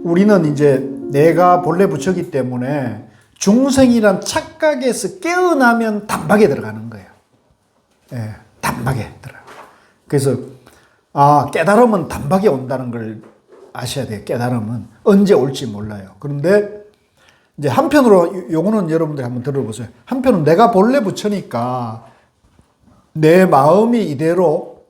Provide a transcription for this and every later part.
우리는 이제 내가 본래 부처기 때문에 중생이란 착각에서 깨어나면 단박에 들어가는 거예요. 예, 단박에 들어가요. 그래서 깨달음은 단박에 온다는 걸 아셔야 돼요. 깨달음은 언제 올지 몰라요. 그런데 이제 한편으로 요거는 여러분들이 한번 들어보세요. 한편으로 내가 본래 부처니까 내 마음이 이대로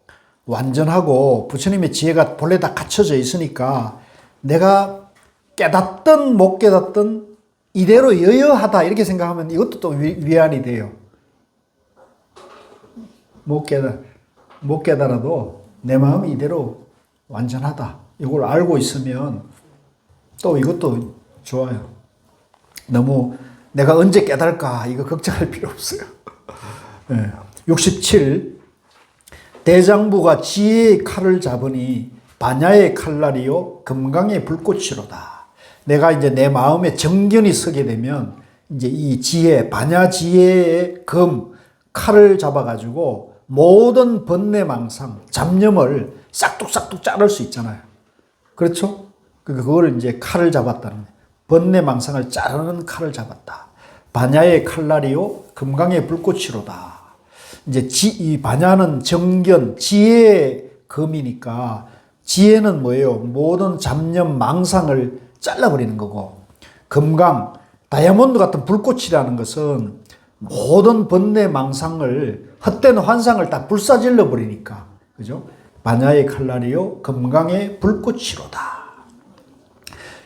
완전하고 부처님의 지혜가 본래 다 갖춰져 있으니까 내가 깨닫든 못 깨닫든 이대로 여여하다 이렇게 생각하면 이것도 또 위안이 돼요. 못 깨달아도 내 마음이 이대로 완전하다. 이걸 알고 있으면 또 이것도 좋아요. 너무 내가 언제 깨달을까 이거 걱정할 필요 없어요. 67. 대장부가 지혜의 칼을 잡으니 반야의 칼날이요 금강의 불꽃이로다. 내가 이제 내 마음에 정견이 서게 되면 이제 이 지혜, 반야 지혜의 칼을 잡아가지고 모든 번뇌망상, 잡념을 싹둑싹둑 자를 수 있잖아요. 그렇죠? 그거를 이제 칼을 잡았다는 거예요. 번뇌망상을 자르는 칼을 잡았다. 반야의 칼날이요 금강의 불꽃이로다. 이제 이 반야는 정견, 지혜의 검이니까 지혜는 뭐예요? 모든 잡념, 망상을 잘라버리는 거고, 금강, 다이아몬드 같은 불꽃이라는 것은 모든 번뇌 망상을, 헛된 환상을 다 불사질러 버리니까, 그죠? 반야의 칼날이요 금강의 불꽃이로다.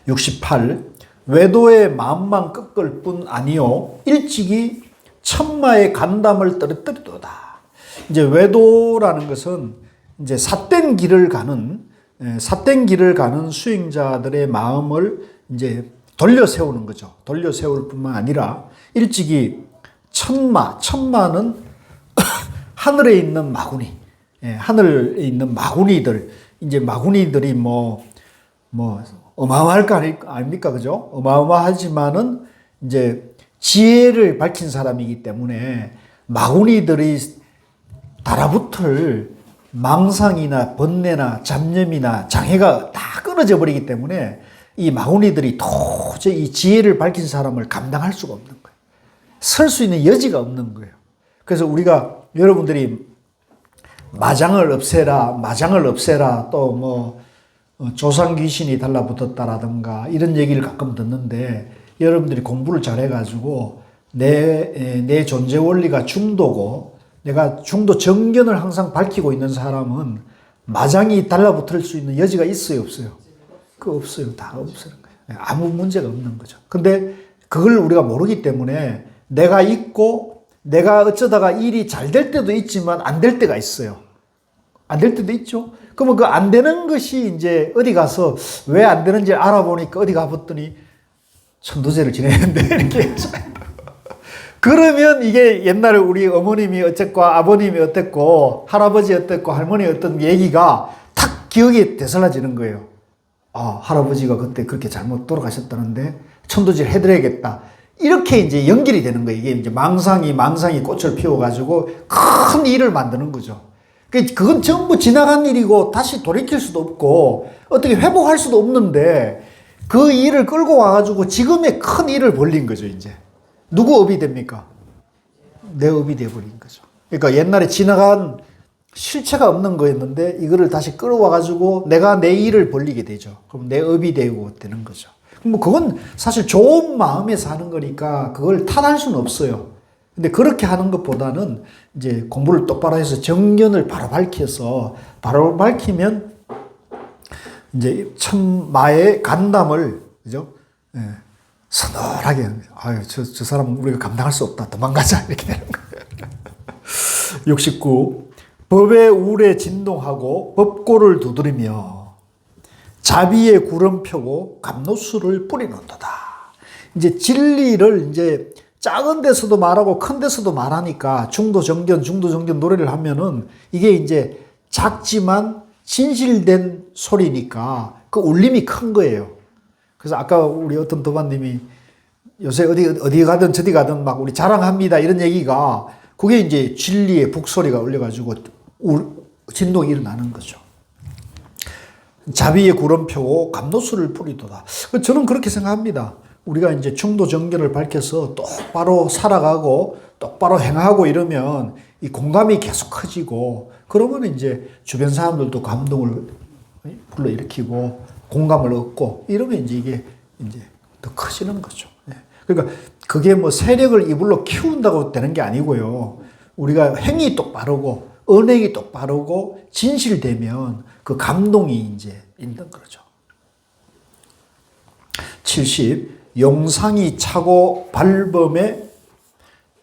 68. 외도의 마음만 꺾을 뿐 아니요 일찍이 천마의 간담을 떨어뜨리도다. 이제 외도라는 것은 이제 삿된 길을 가는 수행자들의 마음을 이제 돌려 세우는 거죠. 돌려 세울 뿐만 아니라 일찍이 천마는 하늘에 있는 마구니, 하늘에 있는 마구니들, 이제 마구니들이 뭐 어마어마할 거 아닙니까? 그죠? 어마어마하지만은 이제 지혜를 밝힌 사람이기 때문에 마구니들이 달아붙을 망상이나 번뇌나 잡념이나 장애가 다 끊어져 버리기 때문에 이 마구니들이 도저히 이 지혜를 밝힌 사람을 감당할 수가 없는 거예요. 설 수 있는 여지가 없는 거예요. 그래서 우리가 여러분들이 마장을 없애라 또 조상 귀신이 달라붙었다라든가 이런 얘기를 가끔 듣는데, 여러분들이 공부를 잘해가지고 내 존재 원리가 중도고 내가 중도 정견을 항상 밝히고 있는 사람은 마장이 달라붙을 수 있는 여지가 있어요, 없어요? 그거 없어요. 다 없어요. 아무 문제가 없는 거죠. 근데 그걸 우리가 모르기 때문에 내가 있고 내가 어쩌다가 일이 잘 될 때도 있지만 안 될 때가 있어요. 안 될 때도 있죠. 그러면 그 안 되는 것이 이제 어디 가서 왜 안 되는지 알아보니까 어디 가봤더니 천도제를 지내는데 이렇게 해서 그러면 이게 옛날에 우리 어머님이 어쨌고 아버님이 어땠고 할아버지 어땠고 할머니 어떤 얘기가 탁 기억이 되살아지는 거예요. 할아버지가 그때 그렇게 잘못 돌아가셨다는데 천도제를 해드려야겠다. 이렇게 이제 연결이 되는 거예요. 이게 이제 망상이 꽃을 피워가지고 큰 일을 만드는 거죠. 그건 전부 지나간 일이고 다시 돌이킬 수도 없고 어떻게 회복할 수도 없는데 그 일을 끌고 와가지고 지금의 큰 일을 벌린 거죠, 이제. 누구 업이 됩니까? 내 업이 돼버린 거죠. 그러니까 옛날에 지나간 실체가 없는 거였는데 이거를 다시 끌어와가지고 내가 내 일을 벌리게 되죠. 그럼 내 업이 되고 되는 거죠. 그건 사실 좋은 마음에서 하는 거니까 그걸 탓할 수는 없어요. 근데 그렇게 하는 것보다는 이제 공부를 똑바로 해서 정견을 바로 밝히면 이제 천마의 간담을, 그죠? 서늘하게, 저 사람 우리가 감당할 수 없다. 도망가자. 이렇게 되는 거예요. 69. 법의 우울에 진동하고 법고를 두드리며 자비의 구름 펴고 감노수를 뿌리는도다. 이제 진리를 이제 작은 데서도 말하고 큰 데서도 말하니까 중도정견 노래를 하면은 이게 이제 작지만 진실된 소리니까 그 울림이 큰 거예요. 그래서 아까 우리 어떤 도반님이 요새 어디 가든 저디 가든 막 우리 자랑합니다 이런 얘기가 그게 이제 진리의 북소리가 울려가지고 진동이 일어나는 거죠. 자비의 구름표고 감로수를 뿌리도다. 저는 그렇게 생각합니다. 우리가 이제 중도 정견을 밝혀서 똑바로 살아가고 똑바로 행하고 이러면 이 공감이 계속 커지고, 그러면 이제 주변 사람들도 감동을 불러일으키고 공감을 얻고 이러면 이제 이게 이제 더 커지는 거죠. 그러니까 그게 뭐 세력을 이불로 키운다고 되는 게 아니고요. 우리가 행위 똑바르고 언행이 똑바르고 진실되면 그 감동이 이제 있는 거죠. 70. 용상이 차고 발범에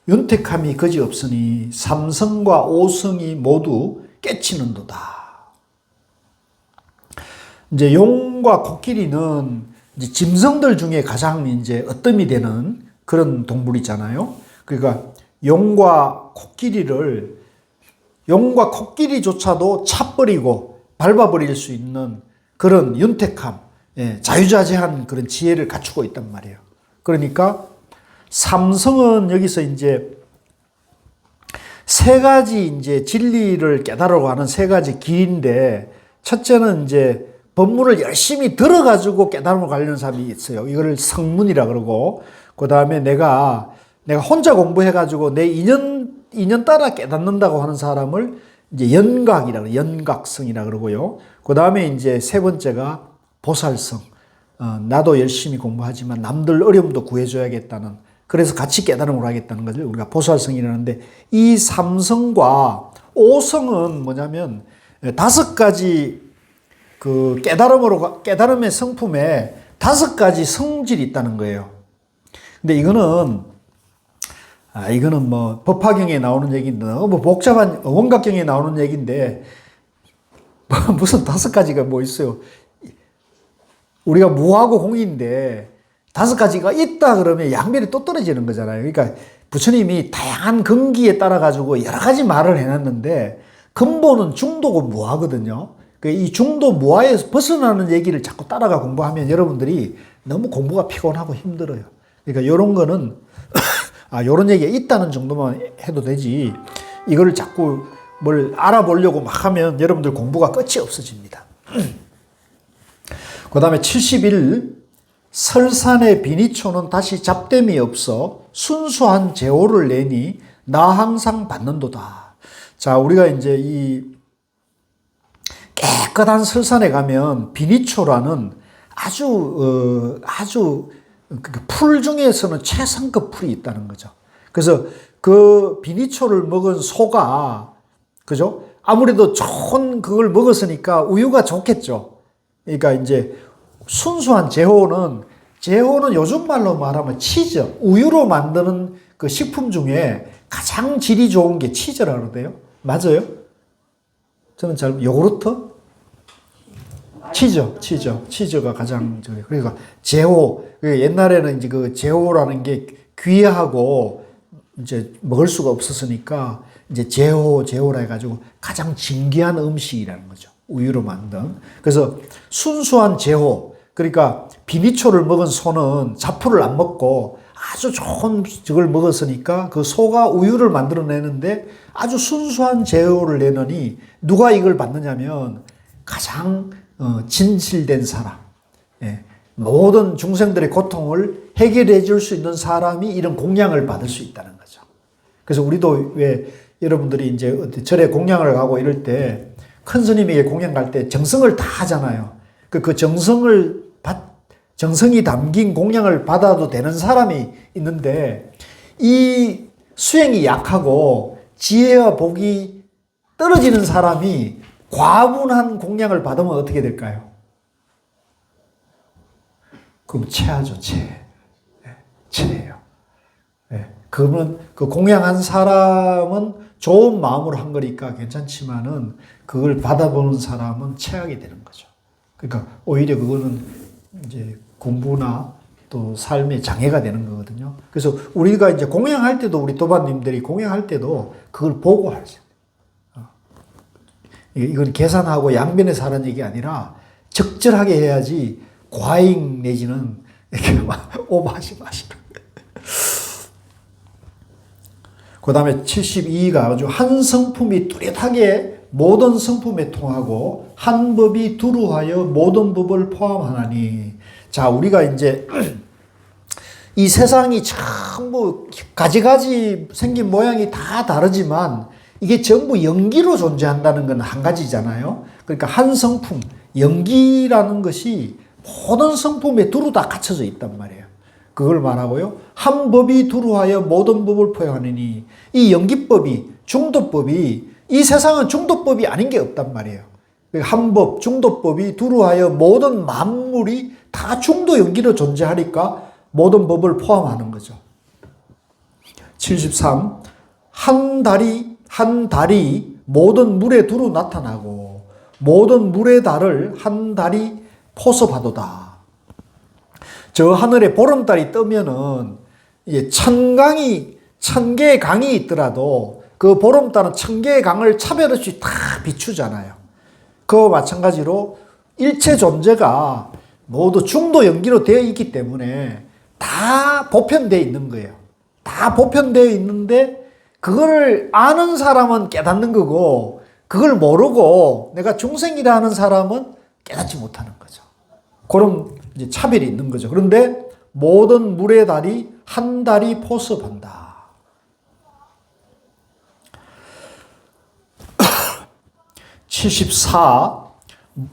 윤택함이 그지없으니 삼성과 오성이 모두 깨치는도다. 이제 용과 코끼리는 이제 짐승들 중에 가장 이제 어뜸이 되는 그런 동물이잖아요. 그러니까 용과 코끼리조차도 차버리고 밟아버릴 수 있는 그런 윤택함, 자유자재한 그런 지혜를 갖추고 있단 말이에요. 그러니까 삼성은 여기서 이제 세 가지 이제 진리를 깨달으려고 하는 세 가지 길인데, 첫째는 이제 법문을 열심히 들어가지고 깨달음을 가려는 사람이 있어요. 이거를 성문이라 그러고, 그 다음에 내가 혼자 공부해가지고 내 인연 따라 깨닫는다고 하는 사람을 이제 연각성이라 그러고요. 그 다음에 이제 세 번째가 보살성. 나도 열심히 공부하지만 남들 어려움도 구해줘야겠다는, 그래서 같이 깨달음을 하겠다는 것을 우리가 보살성이라는데, 이 삼성과 오성은 뭐냐면 다섯 가지 그 깨달음의 성품에 다섯 가지 성질이 있다는 거예요. 근데 이거는 뭐 법화경에 나오는 얘기인데 너무 복잡한 원각경에 나오는 얘기인데 무슨 다섯 가지가 뭐 있어요. 우리가 무하고 공인데 다섯 가지가 있다 그러면 양면이 또 떨어지는 거잖아요. 그러니까 부처님이 다양한 근기에 따라 가지고 여러 가지 말을 해놨는데 근본은 중도고 무하거든요. 이 중도 무하에서 벗어나는 얘기를 자꾸 따라가 공부하면 여러분들이 너무 공부가 피곤하고 힘들어요. 그러니까 이런 거는 이런 얘기가 있다는 정도만 해도 되지, 이거를 자꾸 뭘 알아보려고 막 하면 여러분들 공부가 끝이 없어집니다. 그 다음에 71. 설산의 비니초는 다시 잡됨이 없어 순수한 제호를 내니 나 항상 받는도다. 자, 우리가 이제 이 깨끗한 설산에 가면 비니초라는 아주 풀 중에서는 최상급 풀이 있다는 거죠. 그래서 그 비니초를 먹은 소가, 그죠? 아무래도 좋은 그걸 먹었으니까 우유가 좋겠죠. 그러니까 이제 순수한 제호는 요즘 말로 말하면 치즈, 우유로 만드는 그 식품 중에 가장 질이 좋은 게 치즈라 그러대요. 맞아요? 저는 요구르트? 치즈가 가장 그러니까 제호. 옛날에는 이제 그 제호라는 게 귀하고 이제 먹을 수가 없었으니까 이제 제호라 해가지고 가장 진귀한 음식이라는 거죠. 우유로 만든. 그래서 순수한 제호. 그러니까 비니초를 먹은 소는 잡초를 안 먹고 아주 좋은 저걸 먹었으니까 그 소가 우유를 만들어내는데 아주 순수한 제호를 내느니 누가 이걸 받느냐면 가장 진실된 사람, 모든 중생들의 고통을 해결해 줄 수 있는 사람이 이런 공양을 받을 수 있다는 거죠. 그래서 우리도 왜 여러분들이 이제 절에 공양을 가고 이럴 때 큰 스님에게 공양 갈 때 정성을 다 하잖아요. 그 정성이 담긴 공양을 받아도 되는 사람이 있는데, 이 수행이 약하고 지혜와 복이 떨어지는 사람이 과분한 공양을 받으면 어떻게 될까요? 그럼 체하죠, 체해요. 그러면 그 공양한 사람은 좋은 마음으로 한 거니까 괜찮지만은 그걸 받아보는 사람은 체하게 되는 거죠. 그러니까 오히려 그거는 이제 공부나 또 삶의 장애가 되는 거거든요. 그래서 우리가 이제 공양할 때도, 우리 도반님들이 공양할 때도 그걸 보고 하죠. 이건 계산하고 양변에서 하는 얘기 아니라 적절하게 해야지 과잉 내지는 이렇게 오버하지 마시라. 그 다음에 72가 아주 한 성품이 뚜렷하게 모든 성품에 통하고 한 법이 두루하여 모든 법을 포함하나니. 자, 우리가 이제 이 세상이 전부 가지가지 생긴 모양이 다 다르지만 이게 전부 연기로 존재한다는 건 한 가지잖아요. 그러니까 한 성품, 연기라는 것이 모든 성품에 두루 다 갖춰져 있단 말이에요. 그걸 말하고요. 한 법이 두루하여 모든 법을 포함하니, 이 연기법이, 중도법이, 이 세상은 중도법이 아닌 게 없단 말이에요. 한 법, 중도법이 두루하여 모든 만물이 다 중도 연기로 존재하니까 모든 법을 포함하는 거죠. 73. 한 달이 모든 물에 두루 나타나고 모든 물의 달을 한 달이 포섭하도다. 저 하늘에 보름달이 뜨면은 천 개의 강이 있더라도 그 보름달은 1000개의 강을 차별 없이 다 비추잖아요. 그와 마찬가지로 일체 존재가 모두 중도 연기로 되어 있기 때문에 다 보편되어 있는 거예요. 다 보편되어 있는데 그걸 아는 사람은 깨닫는 거고 그걸 모르고 내가 중생이라 하는 사람은 깨닫지 못하는 거죠. 그런 이제 차별이 있는 거죠. 그런데 모든 물의 달이 한 달이 포섭한다. 74.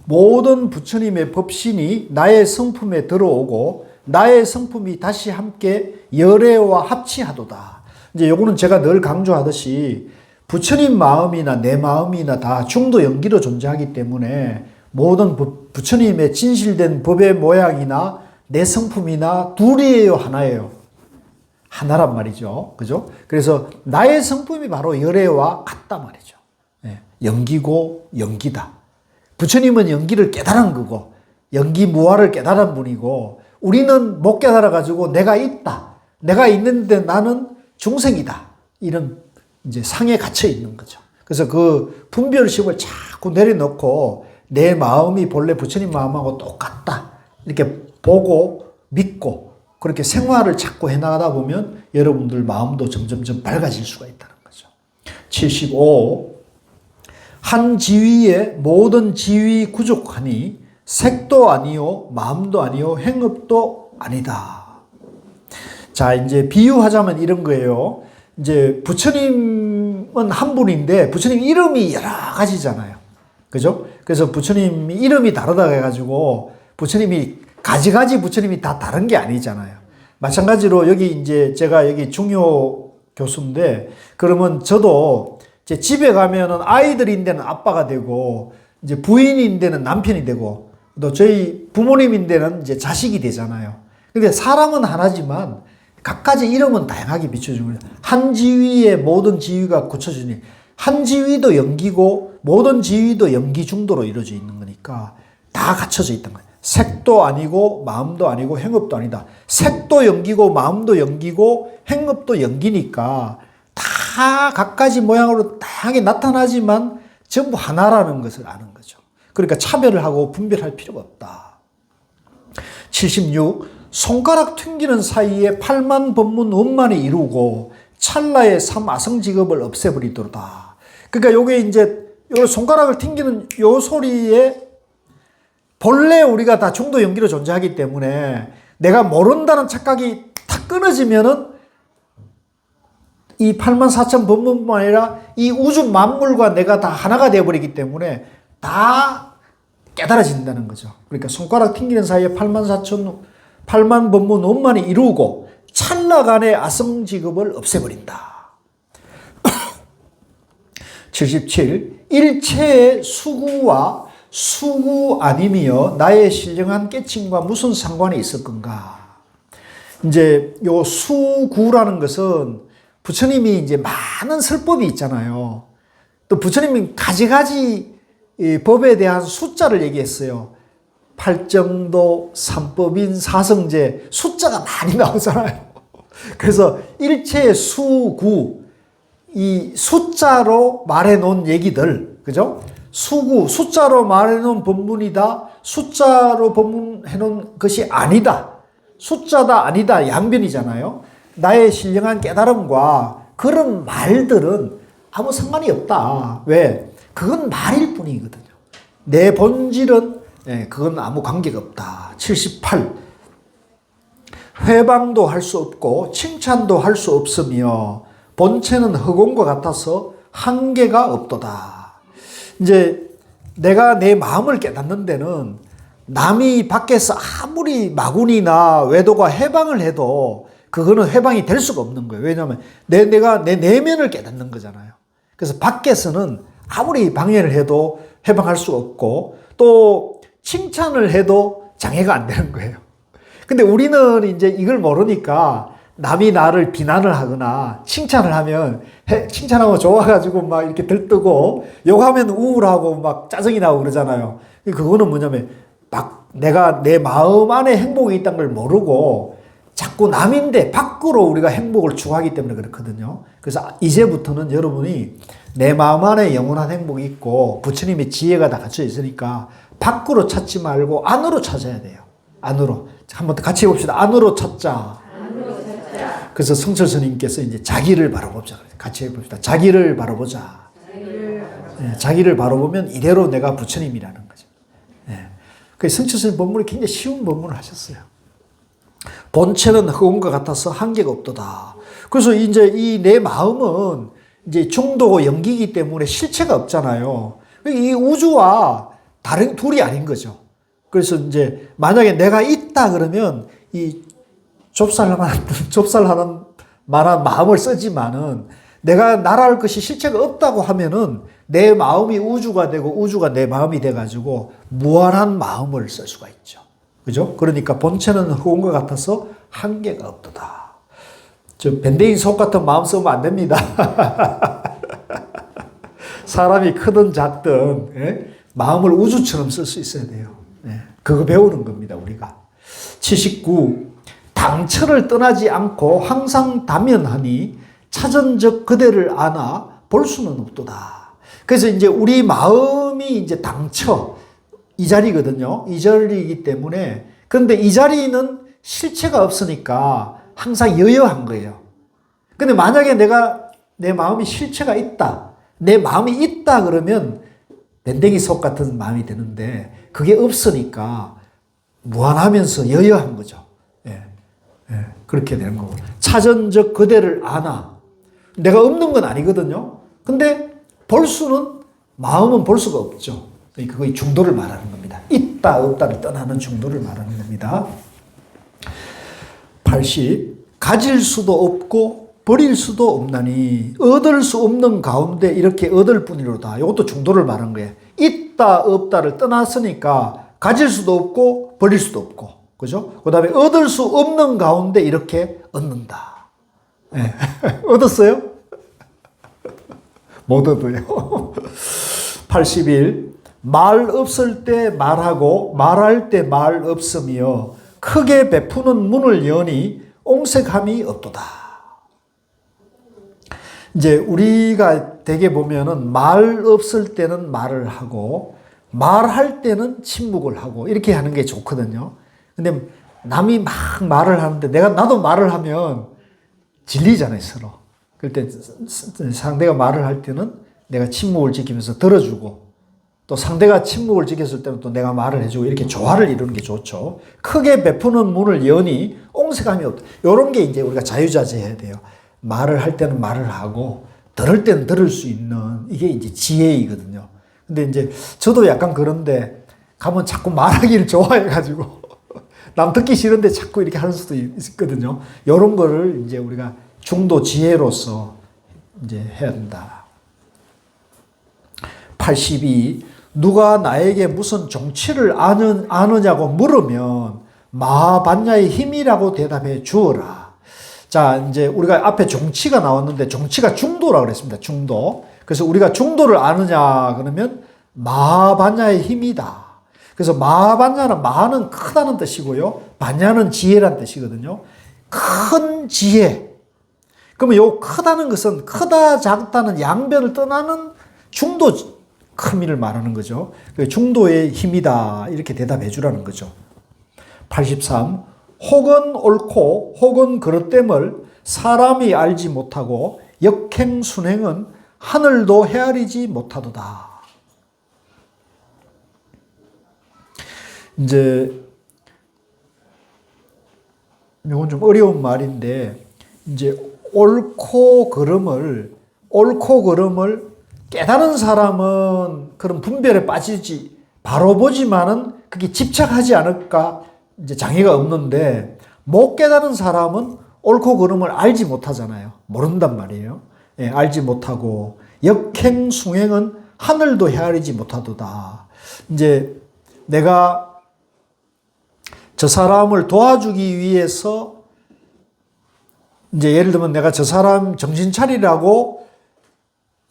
모든 부처님의 법신이 나의 성품에 들어오고 나의 성품이 다시 함께 열애와 합치하도다. 이제 요거는 제가 늘 강조하듯이 부처님 마음이나 내 마음이나 다 중도 연기로 존재하기 때문에 모든 부처님의 진실된 법의 모양이나 내 성품이나 둘이에요, 하나예요? 하나란 말이죠. 그죠? 그래서 나의 성품이 바로 열애와 같다 말이죠. 연기고 연기다. 부처님은 연기를 깨달은 거고 연기 무아를 깨달은 분이고 우리는 못 깨달아가지고 내가 있다. 내가 있는데 나는 중생이다. 이런 이제 상에 갇혀 있는 거죠. 그래서 그 분별심을 자꾸 내려놓고 내 마음이 본래 부처님 마음하고 똑같다. 이렇게 보고 믿고 그렇게 생활을 자꾸 해나가다 보면 여러분들 마음도 점점점 밝아질 수가 있다는 거죠. 75. 한 지위에 모든 지위 구족하니 색도 아니요 마음도 아니요 행업도 아니다. 자, 이제 비유하자면 이런 거예요. 이제 부처님은 한 분인데 부처님 이름이 여러 가지잖아요. 그죠? 그래서 부처님 이름이 다르다 해가지고 부처님이 가지가지 부처님이 다 다른 게 아니잖아요. 마찬가지로 여기 이제 제가 여기 중요 교수인데 그러면 저도 이제 집에 가면은 아이들인데는 아빠가 되고 이제 부인인데는 남편이 되고 또 저희 부모님인데는 이제 자식이 되잖아요. 근데 사람은 하나지만 각가지 이름은 다양하게 비춰주는 거예요. 한 지위에 모든 지위가 굳혀주니 한 지위도 연기고 모든 지위도 연기 중도로 이루어져 있는 거니까 다 갖춰져 있던 거예요. 색도 아니고 마음도 아니고 행업도 아니다. 색도 연기고 마음도 연기고 행업도 연기니까 다 각가지 모양으로 다양하게 나타나지만 전부 하나라는 것을 아는 거죠. 그러니까 차별을 하고 분별할 필요가 없다. 76. 손가락 튕기는 사이에 8만 법문 원만히 이루고 찰나의 삼아성직업을 없애버리도다. 그러니까 요게 이제 요 손가락을 튕기는 요 소리에 본래 우리가 다 중도 연기로 존재하기 때문에 내가 모른다는 착각이 탁 끊어지면은 이 84,000 법문뿐만 아니라 이 우주 만물과 내가 다 하나가 되어버리기 때문에 다 깨달아진다는 거죠. 그러니까 손가락 튕기는 사이에 8만 법문 원만히 이루고 찰나간의 아성직업을 없애버린다. 77. 일체의 수구와 수구 아님이여 나의 신령한 깨침과 무슨 상관이 있을 건가? 이제 요 수구라는 것은 부처님이 이제 많은 설법이 있잖아요. 또 부처님이 가지가지 법에 대한 숫자를 얘기했어요. 팔정도, 삼법인, 사성제 숫자가 많이 나오잖아요. 그래서 일체의 수구, 이 숫자로 말해놓은 얘기들, 그죠? 수구, 숫자로 말해놓은 법문이다. 숫자로 법문해놓은 것이 아니다. 숫자다, 아니다. 양변이잖아요. 나의 신령한 깨달음과 그런 말들은 아무 상관이 없다. 왜? 그건 말일 뿐이거든요. 내 본질은 그건 아무 관계가 없다. 78. 회방도 할 수 없고 칭찬도 할 수 없으며 본체는 흑온과 같아서 한계가 없도다. 이제 내가 내 마음을 깨닫는 데는 남이 밖에서 아무리 마군이나 외도가 해방을 해도 그거는 해방이 될 수가 없는 거예요. 왜냐하면 내가 내 내면을 깨닫는 거잖아요. 그래서 밖에서는 아무리 방해를 해도 해방할 수 없고 또 칭찬을 해도 장애가 안 되는 거예요. 근데 우리는 이제 이걸 모르니까 남이 나를 비난을 하거나 칭찬을 하면 칭찬하면 좋아가지고 막 이렇게 들뜨고 욕하면 우울하고 막 짜증이 나고 그러잖아요. 그거는 뭐냐면 내가 내 마음 안에 행복이 있다는 걸 모르고 자꾸 남인데 밖으로 우리가 행복을 추구하기 때문에 그렇거든요. 그래서 이제부터는 여러분이 내 마음 안에 영원한 행복이 있고 부처님의 지혜가 다 갖춰져 있으니까 밖으로 찾지 말고 안으로 찾아야 돼요. 안으로. 한번 같이 해봅시다. 안으로 찾자. 그래서 성철 스님께서 이제 자기를 바라보자. 같이 해봅시다. 자기를 바라보자. 자기를 바라보면 이대로 내가 부처님이라는 거죠. 그 성철 스님 법문이 굉장히 쉬운 법문을 하셨어요. 본체는 흑온과 같아서 한계가 없도다. 그래서 이제 이 내 마음은 이제 중도고 영기이기 때문에 실체가 없잖아요. 이 우주와 다른 둘이 아닌 거죠. 그래서 이제 만약에 내가 있다 그러면 이 좁쌀하는 만한 마음을 쓰지만은 내가 나랄 것이 실체가 없다고 하면은 내 마음이 우주가 되고 우주가 내 마음이 돼가지고 무한한 마음을 쓸 수가 있죠. 그죠? 그러니까 본체는 흑온과 같아서 한계가 없도다. 밴댕이 속 같은 마음 쓰면 안 됩니다. 사람이 크든 작든 마음을 우주처럼 쓸 수 있어야 돼요. 그거 배우는 겁니다, 우리가. 79. 당처를 떠나지 않고 항상 다면하니 차전적 그대를 안아 볼 수는 없도다. 그래서 이제 우리 마음이 이제 당처, 이 자리거든요. 이 자리이기 때문에. 그런데 이 자리는 실체가 없으니까 항상 여여한 거예요. 근데 만약에 내 마음이 실체가 있다. 내 마음이 있다 그러면 밴댕이 속 같은 마음이 되는데 그게 없으니까 무한하면서 여여한 거죠. 그렇게 되는 거고. 차전적 그대를 아나. 내가 없는 건 아니거든요. 근데 마음은 볼 수가 없죠. 그거의 중도를 말하는 겁니다. 있다 없다를 떠나는 중도를 말하는 겁니다. 80. 가질 수도 없고 버릴 수도 없나니 얻을 수 없는 가운데 이렇게 얻을 뿐이로다. 이것도 중도를 말한 거예요. 있다 없다를 떠났으니까 가질 수도 없고 버릴 수도 없고, 그죠? 그 다음에 얻을 수 없는 가운데 이렇게 얻는다. 얻었어요? 못 얻어요. 81. 말 없을 때 말하고 말할 때 말 없으며 크게 베푸는 문을 여니 옹색함이 없도다. 이제 우리가 대개 보면은 말 없을 때는 말을 하고 말할 때는 침묵을 하고 이렇게 하는 게 좋거든요. 근데 남이 막 말을 하는데 나도 말을 하면 질리잖아요, 서로. 그럴 때 상대가 말을 할 때는 내가 침묵을 지키면서 들어주고 또 상대가 침묵을 지켰을 때는 또 내가 말을 해주고 이렇게 조화를 이루는 게 좋죠. 크게 베푸는 문을 여니 옹색함이 없다. 이런 게 이제 우리가 자유자재해야 돼요. 말을 할 때는 말을 하고 들을 때는 들을 수 있는 이게 이제 지혜이거든요. 근데 이제 저도 약간 그런데 가면 자꾸 말하기를 좋아해가지고 남 듣기 싫은데 자꾸 이렇게 하는 수도 있거든요. 이런 거를 이제 우리가 중도 지혜로서 이제 해야 된다. 82. 누가 나에게 무슨 정치를 아느냐고 물으면 마하반야의 힘이라고 대답해 주어라. 자, 이제 우리가 앞에 정치가 나왔는데 정치가 중도라고 그랬습니다. 중도. 그래서 우리가 중도를 아느냐 그러면 마하반야의 힘이다. 그래서 마하반야는 마하는 크다는 뜻이고요. 반야는 지혜란 뜻이거든요. 큰 지혜. 그러면 요 크다는 것은 크다 작다는 양변을 떠나는 중도 크미를 말하는 거죠. 중도의 힘이다 이렇게 대답해 주라는 거죠. 83. 혹은 옳고 혹은 그릇됨을 사람이 알지 못하고 역행순행은 하늘도 헤아리지 못하도다. 이제 이건 좀 어려운 말인데 이제 옳고 그름을 깨달은 사람은 그런 분별에 빠지지 바로 보지만은 그게 집착하지 않을까 이제 장애가 없는데 못 깨달은 사람은 옳고 그름을 알지 못하잖아요. 모른단 말이에요. 예, 알지 못하고 역행 숭행은 하늘도 헤아리지 못하도다. 이제 내가 저 사람을 도와주기 위해서 이제 예를 들면 내가 저 사람 정신 차리라고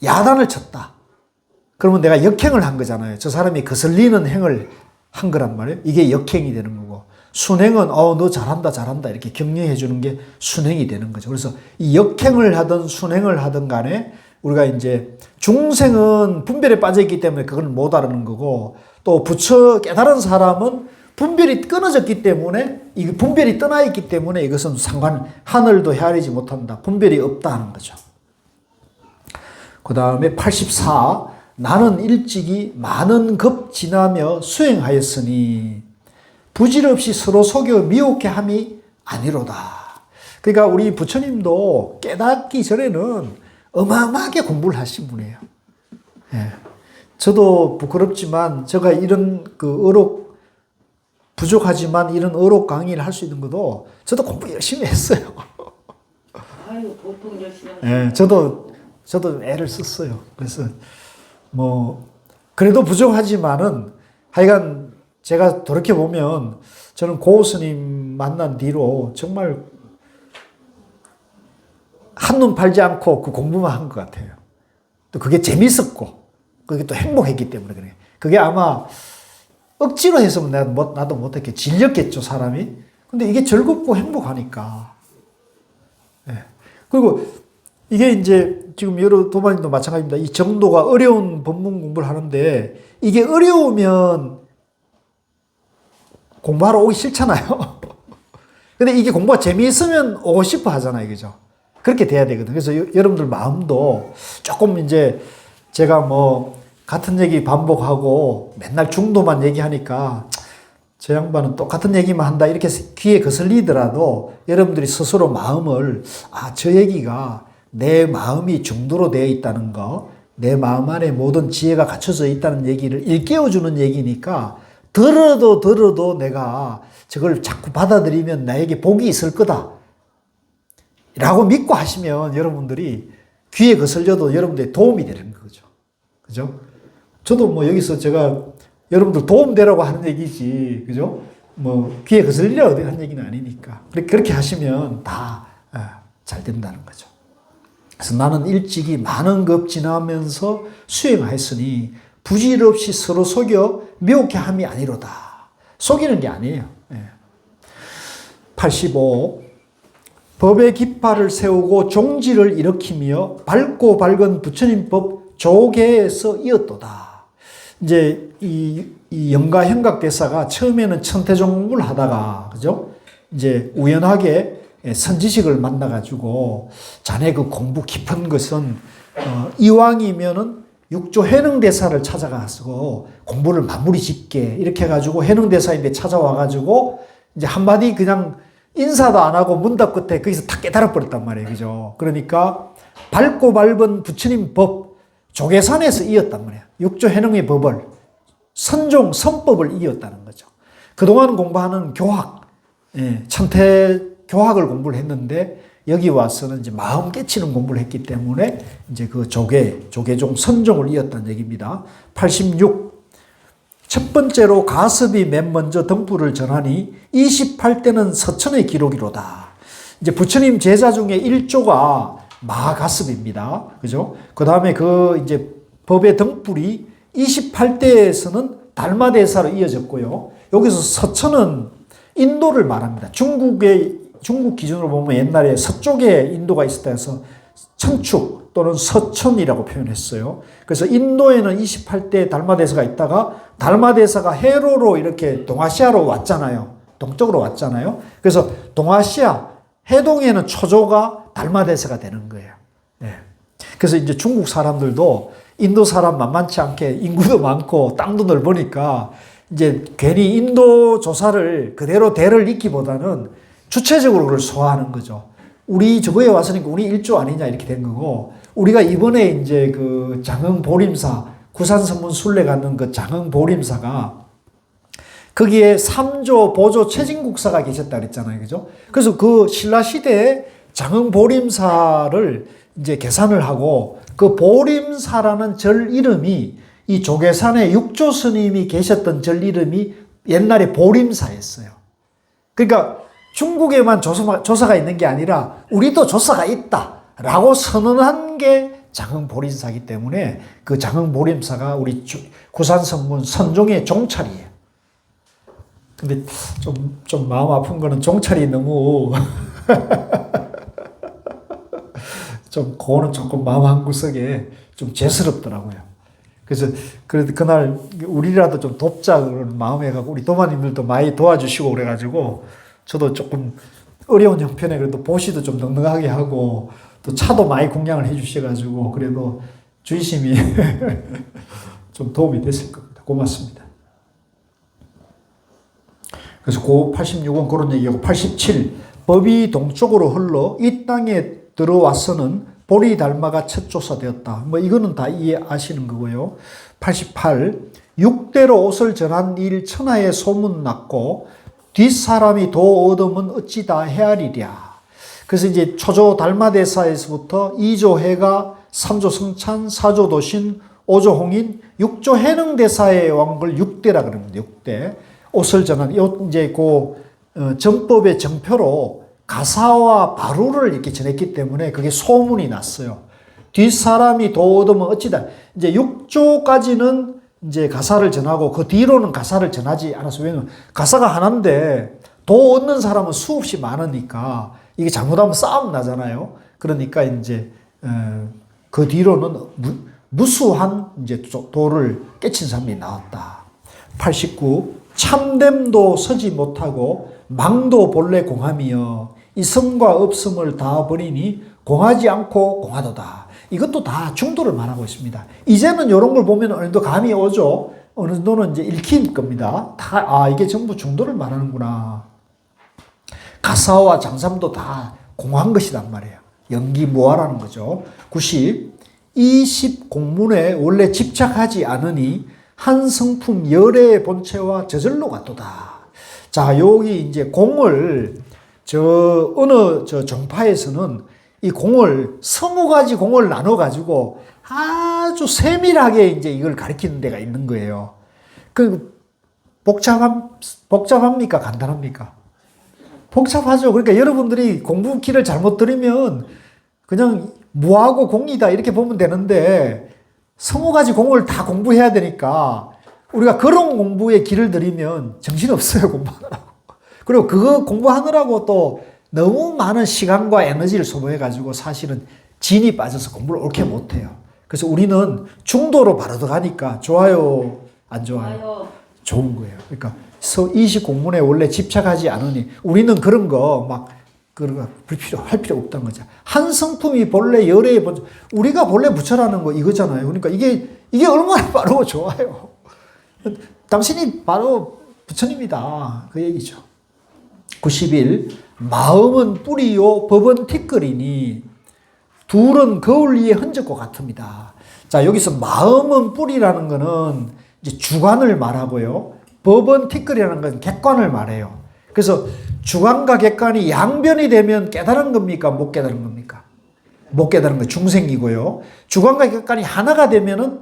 야단을 쳤다. 그러면 내가 역행을 한 거잖아요. 저 사람이 거슬리는 행을 한 거란 말이에요. 이게 역행이 되는 거고. 순행은 너 잘한다 이렇게 격려해 주는 게 순행이 되는 거죠. 그래서 이 역행을 하든 순행을 하든 간에 우리가 이제 중생은 분별에 빠져 있기 때문에 그걸 못 알아는 거고 또 부처 깨달은 사람은 분별이 끊어졌기 때문에 이 분별이 떠나 있기 때문에 이것은 하늘도 헤아리지 못한다. 분별이 없다 하는 거죠. 그 다음에 84 나는 일찍이 많은 급 지나며 수행하였으니 부질없이 서로 속여 미혹해 함이 아니로다. 그러니까 우리 부처님도 깨닫기 전에는 어마어마하게 공부를 하신 분이에요. 예. 저도 부끄럽지만 제가 이런 부족하지만 이런 어록 강의를 할 수 있는 것도 저도 공부 열심히 했어요. 아유, 보통 열심히 하시네. 예, 저도 애를 썼어요. 그래서 그래도 부족하지만은 하여간 제가 돌이켜보면 저는 고 스님 만난 뒤로 정말 한눈 팔지 않고 그 공부만 한 것 같아요. 또 그게 재밌었고, 그게 또 행복했기 때문에 그래요. 그게 아마 억지로 했으면 나도 못했겠, 질렸겠죠, 사람이. 근데 이게 즐겁고 행복하니까. 네. 그리고 이게 이제 지금 여러 도마님도 마찬가지입니다. 이 정도가 어려운 법문 공부를 하는데 이게 어려우면 공부하러 오기 싫잖아요. 근데 이게 공부가 재미있으면 오고 싶어 하잖아요. 그죠? 그렇게 돼야 되거든요. 그래서 여러분들 마음도 조금 이제 제가 같은 얘기 반복하고 맨날 중도만 얘기하니까 저 양반은 똑같은 얘기만 한다 이렇게 귀에 거슬리더라도 여러분들이 스스로 마음을 저 얘기가 내 마음이 중도로 되어 있다는 거, 내 마음 안에 모든 지혜가 갖춰져 있다는 얘기를 일깨워주는 얘기니까 들어도 내가 저걸 자꾸 받아들이면 나에게 복이 있을 거다 라고 믿고 하시면 여러분들이 귀에 거슬려도 여러분들의 도움이 되는 거죠. 그죠? 저도 여기서 제가 여러분들 도움되라고 하는 얘기지, 그죠? 귀에 거슬리라고 하는 얘기는 아니니까. 그렇게 하시면 다 잘 된다는 거죠. 그래서 나는 일찍이 많은 급 지나면서 수행하였으니 부질없이 서로 속여 미혹해 함이 아니로다. 속이는 게 아니에요. 85 법의 깃발을 세우고 종지를 일으키며 밝고 밝은 부처님 법 조계에서 이었도다. 이제 이 영가 현각대사가 처음에는 천태종 공부를 하다가, 그죠? 이제 우연하게 선지식을 만나가지고 자네 그 공부 깊은 것은 이왕이면은 육조 해능대사를 찾아가서 공부를 마무리 짓게 이렇게 해가지고 해능대사인데 찾아와가지고 이제 한마디 그냥 인사도 안 하고 문답 끝에 거기서 다 깨달아 버렸단 말이에요. 그죠? 그러니까 밝고 밝은 부처님 법 조계산에서 이었단 말이에요. 육조 해능의 법을 선종 선법을 이었다는 거죠. 그동안 공부하는 교학, 천태 교학을 공부를 했는데 여기 와서는 이제 마음 깨치는 공부를 했기 때문에 이제 그 조계종 선종을 이었다는 얘기입니다. 86 첫 번째로 가습이 맨 먼저 등불을 전하니 28대는 서천의 기록이로다. 이제 부처님 제자 중에 1조가 마가습입니다. 그죠? 그 다음에 이제 법의 등불이 28대에서는 달마대사로 이어졌고요. 여기서 서천은 인도를 말합니다. 중국 기준으로 보면 옛날에 서쪽에 인도가 있었다 해서 천축 또는 서천이라고 표현했어요. 그래서 인도에는 28대 달마대사가 있다가 달마대사가 해로로 이렇게 동아시아로 왔잖아요. 동쪽으로 왔잖아요. 그래서 동아시아 해동에는 초조가 달마대사가 되는 거예요. 네. 그래서 이제 중국 사람들도 인도 사람 만만치 않게 인구도 많고 땅도 넓으니까 이제 괜히 인도 조사를 그대로 대를 잇기보다는 주체적으로 그걸 소화하는 거죠. 우리 저거에 왔으니까 우리 일조 아니냐 이렇게 된 거고, 우리가 이번에 이제 그 장흥 보림사, 구산 선문 순례 갔는 그 장흥 보림사가 거기에 3조 보조 최진국사가 계셨다 그랬잖아요. 그죠? 그래서 그 신라 시대에 장흥 보림사를 이제 계산을 하고 그 보림사라는 절 이름이 이 조계산에 육조 스님이 계셨던 절 이름이 옛날에 보림사였어요. 그러니까 중국에만 조사가 있는 게 아니라 우리도 조사가 있다라고 선언한 게 장흥 보림사이기 때문에 그 장흥 보림사가 우리 구산 선문 선종의 종찰이에요. 근데 좀 마음 아픈 거는 종찰이 너무 좀 그거는 조금 마음 한구석에 좀 죄스럽더라고요. 그래도 그날 우리라도 좀 돕자 그런 마음에 갖고 우리 도마님들도 많이 도와주시고 그래가지고 저도 조금 어려운 형편에 그래도 보시도 좀 넉넉하게 하고 또 차도 많이 공양을 해주셔가지고 그래도 주의심이 좀 도움이 됐을 겁니다. 고맙습니다. 그래서 86원 그런 얘기하고 87 법이 동쪽으로 흘러 이 땅에 들어와서는 보리 달마가 첫 조사되었다. 뭐 이거는 다 이해하시는 거고요. 88 육대로 옷을 전한 일 천하에 소문 났고 뒷사람이 도 얻으면 어찌 다 헤아리랴. 그래서 이제 초조 달마대사에서부터 2조 해가 3조 성찬 4조 도신 5조 홍인 6조 해능대사의 왕을 6대라 그럽니다. 6대 옷을 전한 이제 그 정법의 정표로 가사와 바루를 이렇게 전했기 때문에 그게 소문이 났어요. 뒷사람이 도 얻으면 어찌다. 이제 6조까지는 이제 가사를 전하고 그 뒤로는 가사를 전하지 않았어요. 왜냐면 가사가 하나인데 도 얻는 사람은 수없이 많으니까 이게 잘못하면 싸움 나잖아요. 그러니까 이제 그 뒤로는 무수한 이제 도를 깨친 사람이 나왔다. 89 참됨도 서지 못하고 망도 본래 공함이여 이성과 없음을 다 버리니 공하지 않고 공하도다. 이것도 다 중도를 말하고 있습니다. 이제는 이런 걸 보면 어느 정도 감이 오죠. 어느 정도는 이제 읽힐 겁니다. 이게 전부 중도를 말하는구나. 가사와 장삼도 다 공한 것이란 말이에요. 연기무화라는 거죠. 90 20 공문에 원래 집착하지 않으니 한 성품 열의 본체와 저절로 같도다. 자, 여기 이제 공을 어느 정파에서는 이 공을 20가지 공을 나눠 가지고 아주 세밀하게 이제 이걸 가리키는 데가 있는 거예요. 복잡합니까? 간단합니까? 복잡하죠. 그러니까 여러분들이 공부 길을 잘못 들으면 그냥 무하고 공이다 이렇게 보면 되는데 20가지 공을 다 공부해야 되니까 우리가 그런 공부의 길을 들이면 정신없어요. 공부하느라고. 그리고 그거 공부하느라고 또 너무 많은 시간과 에너지를 소모해가지고 사실은 진이 빠져서 공부를 옳게 못해요. 그래서 우리는 중도로 바로 들어가니까 좋아요? 안 좋아요? 좋은 거예요. 그러니까 20 공문에 원래 집착하지 않으니 우리는 그런 거 막 할 필요 없다는 거죠. 한 성품이 본래 열의 본체. 우리가 본래 부처라는 거 이거잖아요. 그러니까 이게 얼마나 바로 좋아요. 당신이 바로 부처님이다. 그 얘기죠. 91 마음은 뿌리요 법은 티끌이니 둘은 거울 위에 흔적과 같습니다. 자, 여기서 마음은 뿌리라는 거는 이제 주관을 말하고요. 법은 티끌이라는 건 객관을 말해요. 그래서 주관과 객관이 양변이 되면 깨달은 겁니까? 못 깨달은 겁니까? 못 깨달은 거 중생이고요. 주관과 객관이 하나가 되면은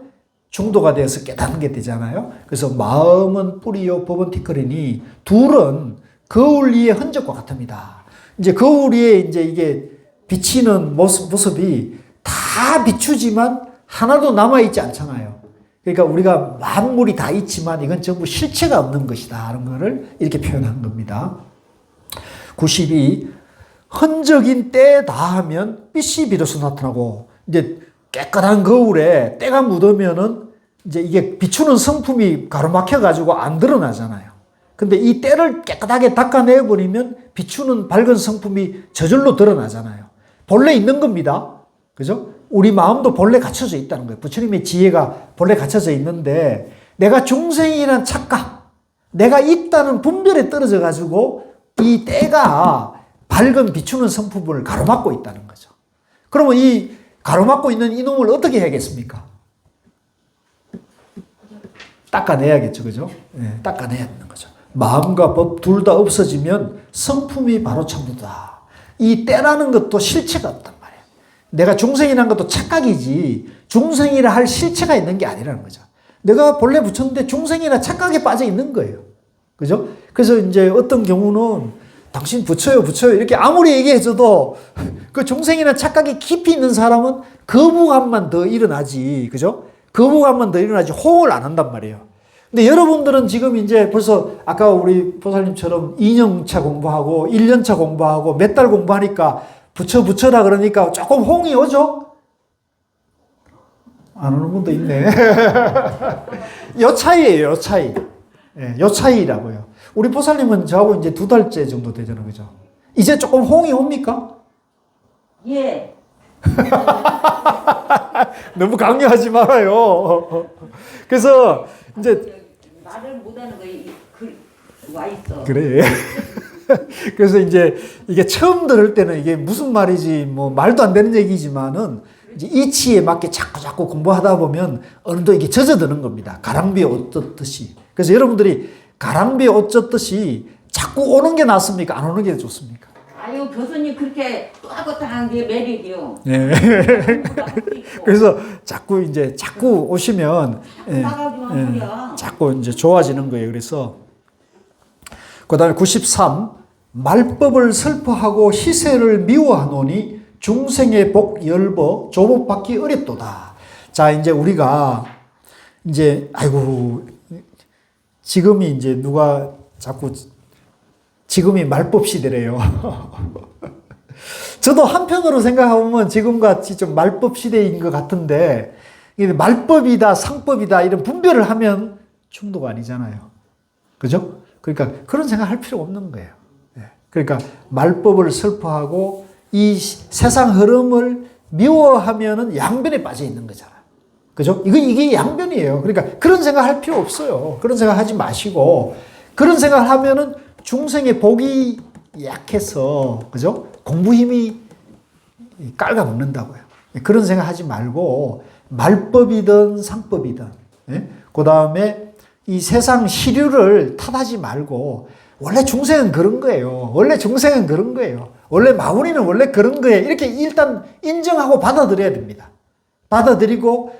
중도가 되어서 깨닫는 게 되잖아요. 그래서 마음은 뿌리요 법은 티끌이니 둘은 거울 위의 흔적과 같습니다. 이제 거울 위에 이제 이게 비치는 모습이 다 비추지만 하나도 남아있지 않잖아요. 그러니까 우리가 만물이 다 있지만 이건 전부 실체가 없는 것이다 하는 것을 이렇게 표현한 겁니다. 92 흔적인 때 다하면 빛이 비로소 나타나고 이제 깨끗한 거울에 때가 묻으면은 이제 이게 비추는 성품이 가로막혀 가지고 안 드러나잖아요. 근데 이 때를 깨끗하게 닦아내 버리면 비추는 밝은 성품이 저절로 드러나잖아요. 본래 있는 겁니다. 그죠? 우리 마음도 본래 갖춰져 있다는 거예요. 부처님의 지혜가 본래 갖춰져 있는데 내가 중생이라는 착각, 내가 있다는 분별에 떨어져 가지고 이 때가 밝은 비추는 성품을 가로막고 있다는 거죠. 그러면 이 가로막고 있는 이놈을 어떻게 해야겠습니까? 닦아내야겠죠. 그죠? 네, 닦아내야 되는 거죠. 마음과 법 둘 다 없어지면 성품이 바로 참도다. 이 때라는 것도 실체가 없단 말이에요. 내가 중생이라는 것도 착각이지 중생이라 할 실체가 있는 게 아니라는 거죠. 내가 본래 붙였는데 중생이나 착각에 빠져 있는 거예요. 그죠? 그래서 이제 어떤 경우는 당신 붙여요 이렇게 아무리 얘기해줘도 그 중생이나 착각이 깊이 있는 사람은 거부감만 더 일어나지. 그죠? 거부감만 더 일어나지 호응을 안 한단 말이에요. 근데 여러분들은 지금 이제 벌써 아까 우리 보살님처럼 2년차 공부하고 1년차 공부하고 몇 달 공부하니까 붙여라 그러니까 조금 호응이 오죠? 안 오는 분도 있네. 요 차이예요, 요 차이. 예, 요 차이라고요. 우리 보살님은 저하고 이제 2달째 정도 되잖아요, 그죠? 이제 조금 호응이 옵니까? 예. 너무 강요하지 말아요. 그래서 이제 말을 못하는 거 와 있어. 그래. 그래서 이제 이게 처음 들을 때는 이게 무슨 말이지 뭐 말도 안 되는 얘기지만은 이제 이치에 맞게 자꾸 공부하다 보면 어느 정도 이게 젖어드는 겁니다. 가랑비에 옷 젖듯이. 그래서 여러분들이 가랑비에 옷 젖듯이 자꾸 오는 게 낫습니까? 안 오는 게 좋습니까? 아유 교수님 그렇게 또하고또한 게 매력이요. 네. 그래서 자꾸 오시면 자꾸 이제 좋아지는 거예요. 그래서 그다음에 93 말법을 슬퍼하고 희세를 미워하노니 중생의 복 열버 조복받기 어렵도다. 자, 이제 우리가 이제 아이고 지금이 이제 누가 자꾸 지금이 말법 시대래요. 저도 한편으로 생각해보면 지금같이 좀 말법 시대인 것 같은데 말법이다 상법이다 이런 분별을 하면 충도가 아니잖아요. 그죠? 그러니까 그런 생각 할 필요 없는 거예요. 그러니까 말법을 슬퍼하고 이 세상 흐름을 미워하면은 양변에 빠져 있는 거잖아요. 그죠? 이게 양변이에요. 그러니까 그런 생각 할 필요 없어요. 그런 생각 하지 마시고 그런 생각을 하면은 중생의 복이 약해서 그죠? 공부 힘이 깔아먹는다고요. 그런 생각 하지 말고 말법이든 상법이든 그 다음에 이 세상 시류를 탓하지 말고 원래 중생은 그런 거예요. 원래 중생은 그런 거예요. 원래 마구니는 원래 그런 거예요. 이렇게 일단 인정하고 받아들여야 됩니다. 받아들이고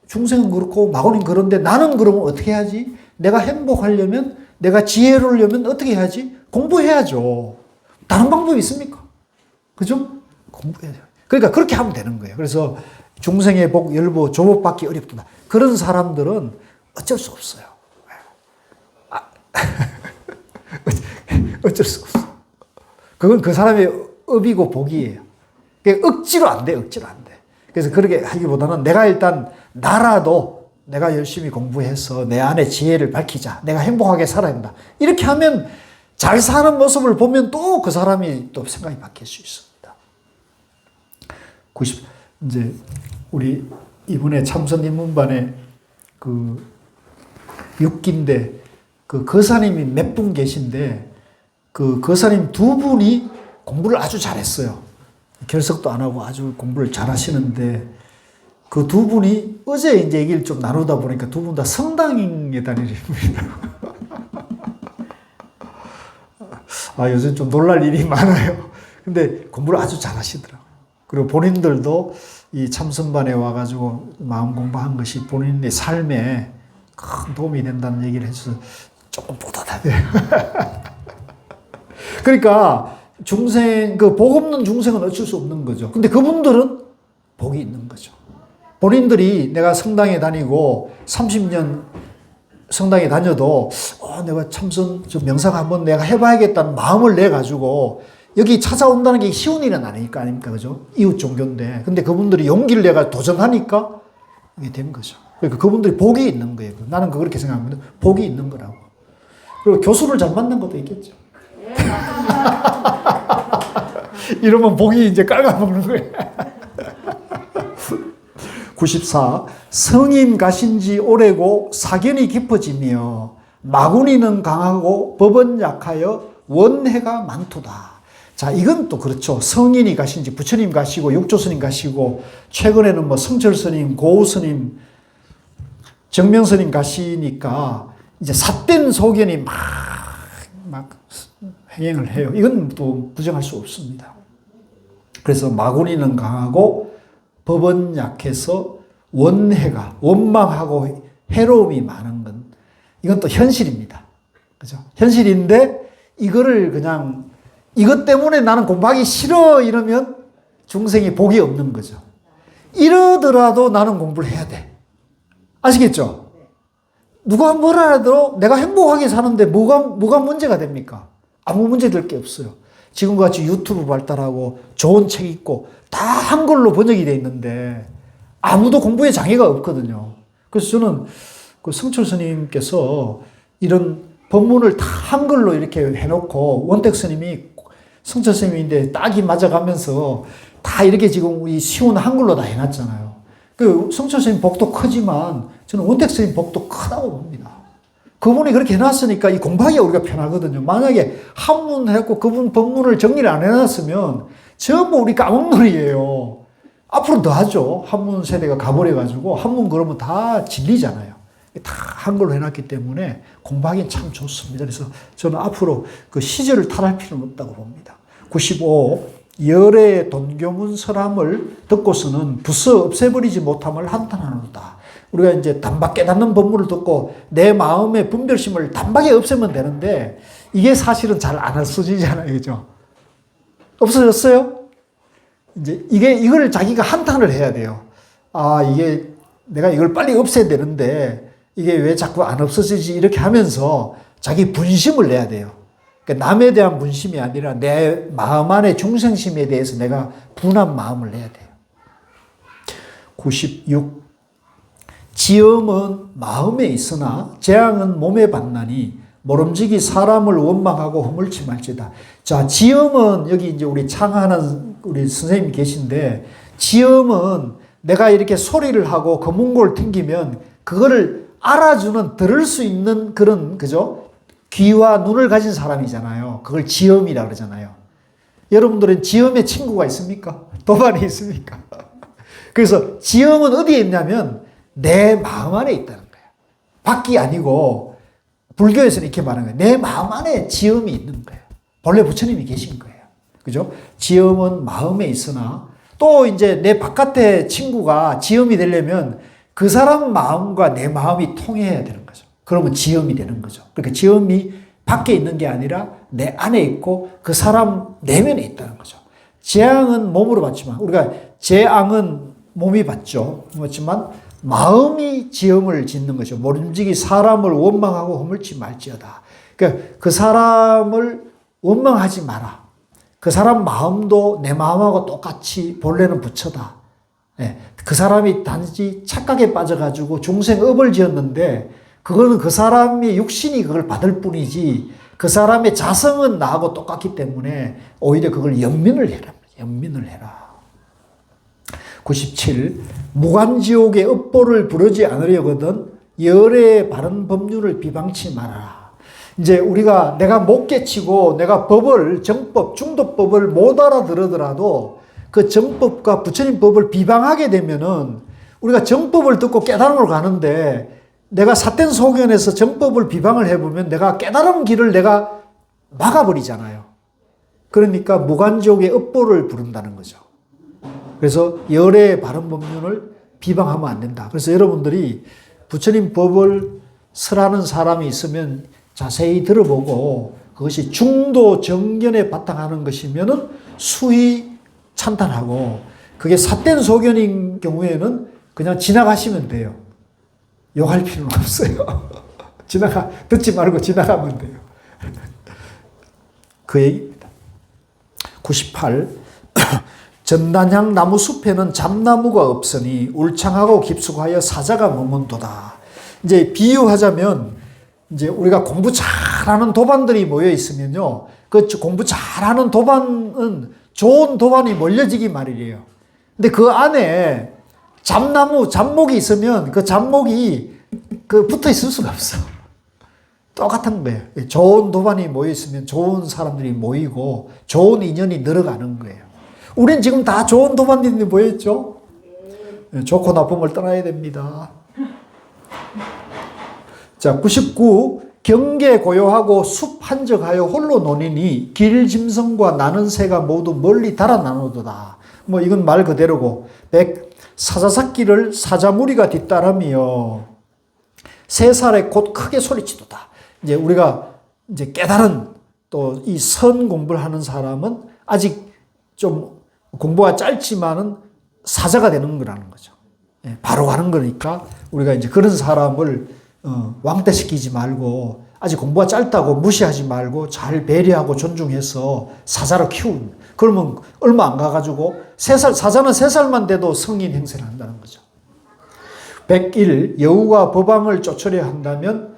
중생은 그렇고 마구니는 그런데 나는 그러면 어떻게 해야지? 내가 행복하려면 내가 지혜를 얻으려면 어떻게 해야지? 공부해야죠. 다른 방법이 있습니까? 그죠? 공부해야죠. 그러니까 그렇게 하면 되는 거예요. 그래서 중생의 복 열보 조복받기 어렵다. 그런 사람들은 어쩔 수 없어요. 어쩔 수 없어. 그건 그 사람의 업이고 복이에요. 억지로 안 돼, 억지로 안 돼. 그래서 그렇게 하기보다는 내가 일단 나라도 내가 열심히 공부해서 내 안에 지혜를 밝히자. 내가 행복하게 살아야 된다. 이렇게 하면 잘 사는 모습을 보면 또 그 사람이 또 생각이 바뀔 수 있습니다. 이제 우리 이번에 참선 입문반에 그 6기인데 그 거사님이 몇 분 계신데 그 거사님 2분이 공부를 아주 잘했어요. 결석도 안 하고 아주 공부를 잘 하시는데 그 2분이 어제 이제 얘기를 좀 나누다 보니까 2분 다 성당에 다니는 분이라고. 아, 요즘 좀 놀랄 일이 많아요. 근데 공부를 아주 잘 하시더라고요. 그리고 본인들도 이 참선반에 와가지고 마음 공부한 것이 본인의 삶에 큰 도움이 된다는 얘기를 해줘서 조금 뿌듯하대요. 그러니까 중생, 그 복 없는 중생은 어쩔 수 없는 거죠. 근데 그분들은 복이 있는 거죠. 본인들이 내가 성당에 다니고 30년 성당에 다녀도 내가 참선 좀 명상 한번 내가 해봐야겠다는 마음을 내 가지고 여기 찾아온다는 게 쉬운 일은 아니니까 아닙니까, 그죠? 이웃 종교인데, 근데 그분들이 용기를 내가 도전하니까 이게 된 거죠. 그러니까 그분들이 복이 있는 거예요. 나는 그렇게 생각합니다. 복이 있는 거라고. 그리고 교수를 잘 만난 것도 있겠죠. 이러면 복이 이제 깔아먹는 거예요. 94. 성인 가신 지 오래고 사견이 깊어지며 마구니는 강하고 법은 약하여 원해가 많도다. 자, 이건 또 그렇죠. 성인이 가신지 부처님 가시고 육조스님 가시고 최근에는 뭐 성철스님, 고우스님, 정명스님 가시니까 이제 삿된 소견이 막 행행을 해요. 이건 또 부정할 수 없습니다. 그래서 마구니는 강하고 법은 약해서 원해가 원망하고 해로움이 많은 건 이건 또 현실입니다. 그죠? 현실인데 이거를 그냥 이것 때문에 나는 공부하기 싫어 이러면 중생이 복이 없는 거죠. 이러더라도 나는 공부를 해야 돼. 아시겠죠? 누가 뭐라 해도 내가 행복하게 사는데 뭐가 문제가 됩니까? 아무 문제 될 게 없어요. 지금같이 유튜브 발달하고 좋은 책 있고 다 한글로 번역이 돼 있는데 아무도 공부에 장애가 없거든요. 그래서 저는 그 성철 스님께서 이런 법문을 다 한글로 이렇게 해놓고 원택 스님이 성철 스님인데 딱이 맞아가면서 다 이렇게 지금 우리 쉬운 한글로 다 해놨잖아요. 그 성철 스님 복도 크지만 저는 원택 스님 복도 크다고 봅니다. 그분이 그렇게 해놨으니까 이 공부하기가 우리가 편하거든요. 만약에 한문 해갖고 그분 법문을 정리를 안 해놨으면 전부 우리 까먹놀이에요. 앞으로 더 하죠. 한문 세대가 가버려가지고 한문 그러면 다 진리잖아요. 다 한글로 해놨기 때문에 공부하기는 참 좋습니다. 그래서 저는 앞으로 그 시절을 탈할 필요는 없다고 봅니다. 95. 열의 돈교문 설함을 듣고서는 부서 없애버리지 못함을 한탄하노다. 우리가 이제 단박 깨닫는 법문을 듣고 내 마음의 분별심을 단박에 없애면 되는데 이게 사실은 잘 안 없어지잖아요. 그죠? 없어졌어요? 이제 이걸 자기가 한탄을 해야 돼요. 아, 이게 내가 이걸 빨리 없애야 되는데 이게 왜 자꾸 안 없어지지? 이렇게 하면서 자기 분심을 내야 돼요. 그러니까 남에 대한 분심이 아니라 내 마음 안의 중생심에 대해서 내가 분한 마음을 내야 돼요. 96. 지엄은 마음에 있으나 재앙은 몸에 받나니 모름지기 사람을 원망하고 허물지 말지다. 자, 지엄은 여기 이제 우리 창하는 우리 선생님이 계신데 지엄은 내가 이렇게 소리를 하고 검은고를 튕기면 그거를 알아주는 들을 수 있는 그런 그죠? 귀와 눈을 가진 사람이잖아요. 그걸 지엄이라 그러잖아요. 여러분들은 지엄의 친구가 있습니까? 도반이 있습니까? 그래서 지엄은 어디에 있냐면 내 마음 안에 있다는 거예요. 밖이 아니고 불교에서는 이렇게 말하는 거예요. 내 마음 안에 지엄이 있는 거예요. 본래 부처님이 계신 거예요. 그죠? 지엄은 마음에 있으나 또 이제 내 바깥의 친구가 지엄이 되려면 그 사람 마음과 내 마음이 통해야 되는 거죠. 그러면 지엄이 되는 거죠. 그러니까 지엄이 밖에 있는 게 아니라 내 안에 있고 그 사람 내면에 있다는 거죠. 재앙은 몸으로 받지만 우리가 재앙은 몸이 받죠. 그렇지만 마음이 지엄을 짓는 거죠. 모름지기 사람을 원망하고 허물지 말지어다. 그러니까 그 사람을 원망하지 마라. 그 사람 마음도 내 마음하고 똑같이 본래는 부처다. 예, 그 사람이 단지 착각에 빠져가지고 중생업을 지었는데 그거는 그 사람의 육신이 그걸 받을 뿐이지 그 사람의 자성은 나하고 똑같기 때문에 오히려 그걸 연민을 해라. 연민을 해라. 97. 무간지옥의 업보를 부르지 않으려거든 열의 바른 법률을 비방치 말아라. 이제 우리가 내가 못 깨치고 내가 법을 정법, 중도법을 못 알아들으더라도 그 정법과 부처님 법을 비방하게 되면은 우리가 정법을 듣고 깨달음을 가는데 내가 삿된 소견에서 정법을 비방을 해보면 내가 깨달음 길을 내가 막아버리잖아요. 그러니까 무간지옥의 업보를 부른다는 거죠. 그래서 열의 바른 법륜을 비방하면 안 된다. 그래서 여러분들이 부처님 법을 설하는 사람이 있으면 자세히 들어보고 그것이 중도 정견에 바탕하는 것이면은 수히 찬탄하고 그게 삿된 소견인 경우에는 그냥 지나가시면 돼요. 욕할 필요는 없어요. 듣지 말고 지나가면 돼요. 그 얘기입니다. 98. 전단향 나무 숲에는 잡나무가 없으니 울창하고 깊숙하여 사자가 머문도다. 이제 비유하자면 이제 우리가 공부 잘하는 도반들이 모여 있으면요. 그 공부 잘하는 도반은 좋은 도반이 몰려지기 마련이에요. 근데 그 안에 잡목이 있으면 그 잡목이 붙어 있을 수가 없어. 똑같은 거예요. 좋은 도반이 모여있으면 좋은 사람들이 모이고 좋은 인연이 늘어가는 거예요. 우린 지금 다 좋은 도반들이 모였죠? 좋고 나쁨을 떠나야 됩니다. 자, 99. 경계 고요하고 숲 한적하여 홀로 노니니 길 짐승과 나는 새가 모두 멀리 달아나노도다. 뭐 이건 말 그대로고. 100. 사자삭기를 사자무리가 뒤따르며 세 살에 곧 크게 소리치도다. 이제 우리가 이제 깨달은 또 이 선 공부를 하는 사람은 아직 좀 공부가 짧지만은 사자가 되는 거라는 거죠. 바로 가는 거니까 우리가 이제 그런 사람을 왕따시키지 말고 아직 공부가 짧다고 무시하지 말고 잘 배려하고 존중해서 사자로 키운. 그러면 얼마 안 가가지고 사자는 3살만 돼도 성인 행세를 한다는 거죠. 101. 여우가 법왕을 쫓으려 한다면